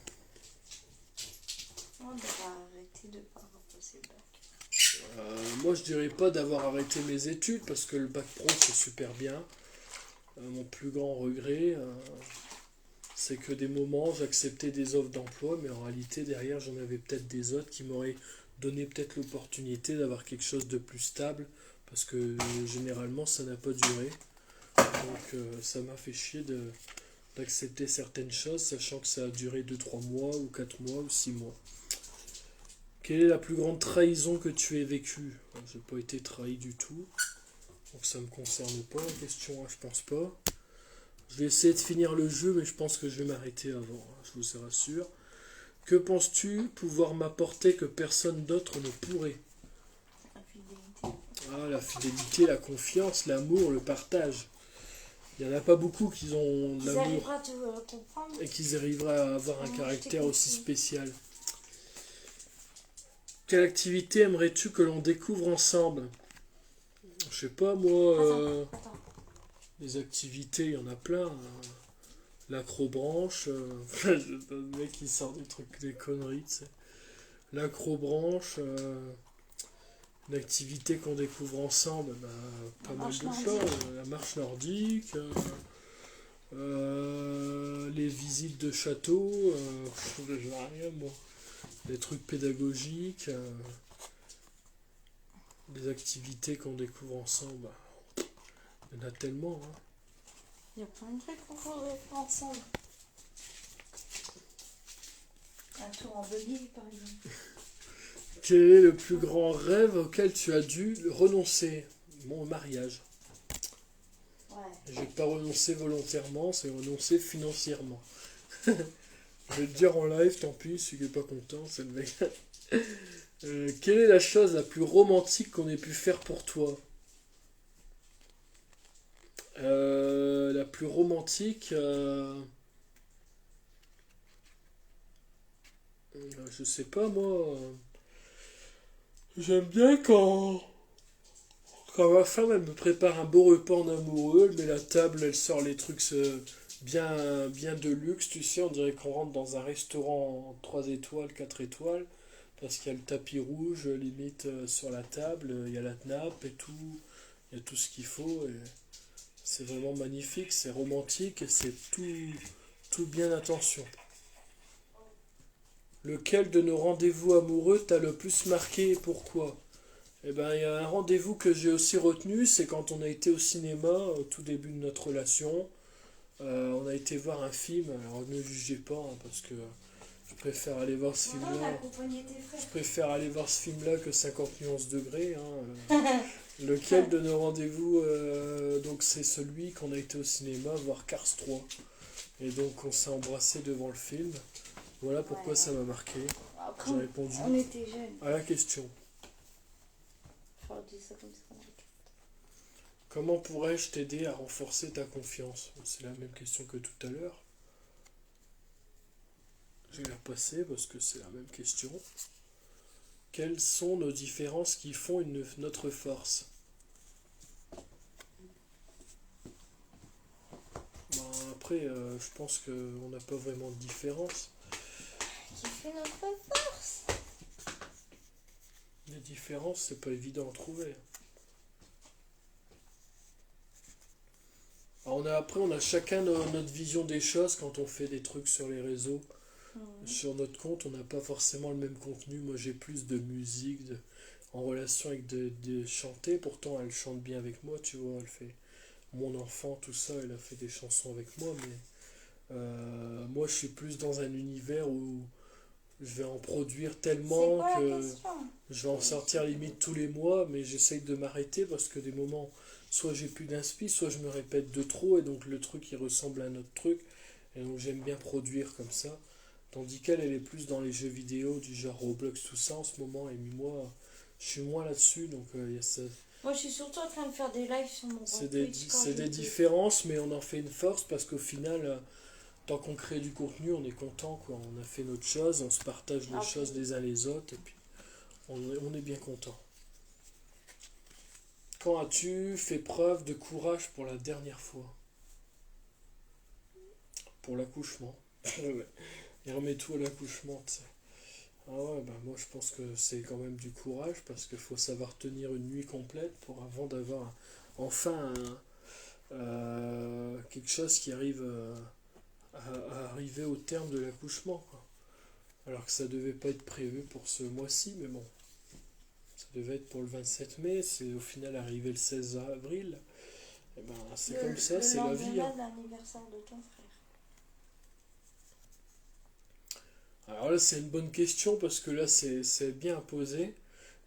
On devrait arrêter de pas repasser le bac. Moi, je dirais pas d'avoir arrêté mes études, parce que le bac pro, c'est super bien. Mon plus grand regret, c'est que des moments, j'acceptais des offres d'emploi, mais en réalité, derrière, j'en avais peut-être des autres qui m'auraient donné peut-être l'opportunité d'avoir quelque chose de plus stable, parce que généralement, ça n'a pas duré. Donc, ça m'a fait chier d'accepter certaines choses, sachant que ça a duré 2-3 mois, ou 4 mois, ou 6 mois. Quelle est la plus grande trahison que tu aies vécue? J'ai pas été trahi du tout, donc ça me concerne pas la question, hein, je pense pas. Je vais essayer de finir le jeu, mais je pense que je vais m'arrêter avant, hein, je vous rassure. Que penses-tu pouvoir m'apporter que personne d'autre ne pourrait? La fidélité. Ah, la fidélité, la confiance, l'amour, le partage. Il n'y en a pas beaucoup qui ont de Ils l'amour arriveront à te comprendre. et qui arriveraient à avoir un Je t'ai caractère aussi compris. spécial. Quelle activité aimerais-tu que l'on découvre ensemble? Je sais pas, moi, Attends. les activités, il y en a plein, hein. L'acrobranche, le mec qui sort des trucs, des conneries, tu sais. L'acrobranche, une activité qu'on découvre ensemble, bah, pas La mal marche de nordique. choses. La marche nordique, les visites de château, je sais rien moi. Des trucs pédagogiques, des activités qu'on découvre ensemble. Bah, il y en a tellement, hein. Il y a plein de trucs qu'on pourrait faire ensemble. Un tour en buggy, par exemple. Quel est le plus grand rêve auquel tu as dû renoncer? Mon mariage. Ouais. J'ai pas renoncé volontairement, c'est renoncé financièrement. Je vais le dire en live, tant pis, celui qui est pas content, c'est le mec. Quelle est la chose la plus romantique qu'on ait pu faire pour toi? La plus romantique, je sais pas moi. J'aime bien quand ma femme elle me prépare un beau repas en amoureux, elle met la table, elle sort les trucs bien de luxe, tu sais, on dirait qu'on rentre dans un restaurant 3 étoiles, 4 étoiles, parce qu'il y a le tapis rouge limite sur la table, il y a la nappe et tout, il y a tout ce qu'il faut, et c'est vraiment magnifique, c'est romantique et c'est tout bien attention. Lequel de nos rendez-vous amoureux t'a le plus marqué et pourquoi? Eh ben, il y a un rendez-vous que j'ai aussi retenu, c'est quand on a été au cinéma au tout début de notre relation. On a été voir un film, alors ne jugez pas, hein, parce que je préfère aller voir ce Voilà, on a film-là. accompagné tes frères. Je préfère aller voir ce film-là que 50 nuances degrés, hein. Lequel de nos rendez-vous, donc c'est celui qu'on a été au cinéma voir Cars 3. Et donc on s'est embrassé devant le film. Voilà pourquoi Ouais. ça m'a marqué. Après, J'ai répondu on était jeunes. à la question. Faut dire ça comme ça. Comment pourrais-je t'aider à renforcer ta confiance? C'est la même question que tout à l'heure. Je vais la repasser parce que c'est la même question. Quelles sont nos différences qui font notre force? Ben, après, je pense qu'on n'a pas vraiment de différence. Qui fait notre force. Les différences, c'est pas évident à trouver. Alors après, on a chacun notre vision des choses quand on fait des trucs sur les réseaux. Sur notre compte, on n'a pas forcément le même contenu. Moi, j'ai plus de musique en relation avec de chanter. Pourtant, elle chante bien avec moi, tu vois. Elle fait mon enfant, tout ça. Elle a fait des chansons avec moi. Mais moi, je suis plus dans un univers où je vais en produire C'est tellement quoi la que question? je vais en sortir limite tous les mois. Mais j'essaye de m'arrêter parce que des moments, soit j'ai plus d'inspi, soit je me répète de trop. Et donc, le truc, il ressemble à un autre truc. Et donc, j'aime bien produire comme ça. Tandis qu'elle, elle est plus dans les jeux vidéo du genre Roblox, tout ça en ce moment. Et moi, je suis moins là-dessus. Donc, y a ça. Moi, je suis surtout en train de faire des lives sur mon compte C'est Twitch quand c'est je des peux. différences, mais on en fait une force parce qu'au final, tant qu'on crée du contenu, on est content, quoi. On a fait notre chose, on se partage les Ah, choses oui. les uns les autres, et puis on est bien content. Quand as-tu fait preuve de courage pour la dernière fois? Pour l'accouchement. Et remet tout à l'accouchement, tu sais. Ah ouais, bah moi je pense que c'est quand même du courage parce qu'il faut savoir tenir une nuit complète pour avant d'avoir enfin quelque chose qui arrive à arriver au terme de l'accouchement, quoi. Alors que ça devait pas être prévu pour ce mois-ci, mais bon, ça devait être pour le 27 mai, c'est au final arrivé le 16 avril. Et ben c'est comme ça, c'est la vie, hein. Le lendemain de l'anniversaire de ton frère. Alors là c'est une bonne question parce que là c'est bien posé.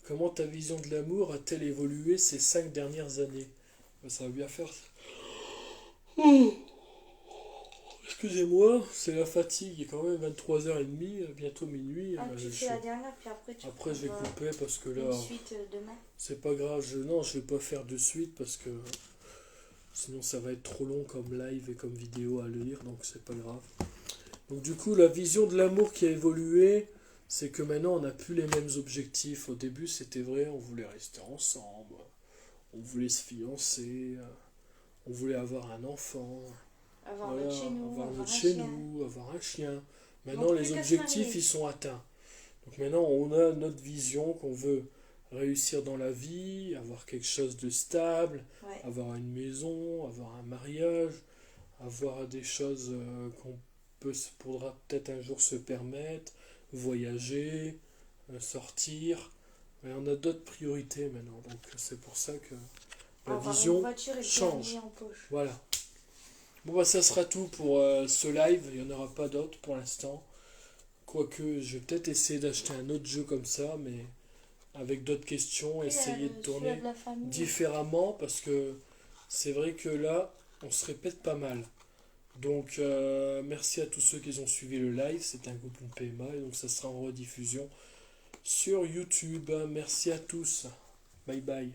Comment ta vision de l'amour a-t-elle évolué ces 5 dernières années? Ça va bien faire. Excusez-moi, c'est la fatigue, il est quand même 23h30, bientôt minuit. Ah, tu fais la dernière, puis après tu Après, je vais feras couper parce que là, une suite demain. c'est pas grave. Non, je vais pas faire de suite parce que sinon ça va être trop long comme live et comme vidéo à lire, donc c'est pas grave. Donc du coup, la vision de l'amour qui a évolué, c'est que maintenant on n'a plus les mêmes objectifs. Au début, c'était vrai, on voulait rester ensemble, on voulait se fiancer, on voulait avoir un enfant, Avoir voilà, notre chez nous, avoir avoir notre un chez chien. nous, avoir un chien. Maintenant, Donc, les plus qu'à se objectifs, marier. ils sont atteints. Donc maintenant, on a notre vision qu'on veut réussir dans la vie, avoir quelque chose de stable, Ouais. avoir une maison, avoir un mariage, avoir des choses qu'on pourra peut-être un jour se permettre, voyager, sortir. Mais on a d'autres priorités maintenant. Donc c'est pour ça que la Avoir une vision voiture et le change. permis en poche. Voilà. Bon bah ça sera tout pour ce live, il n'y en aura pas d'autres pour l'instant. Quoique je vais peut-être essayer d'acheter un autre jeu comme ça, mais avec d'autres questions, Et essayer de celui-là tourner de la famille. différemment parce que c'est vrai que là, on se répète pas mal. Donc merci à tous ceux qui ont suivi le live, c'était un groupe PMA et donc ça sera en rediffusion sur YouTube. Merci à tous. Bye bye.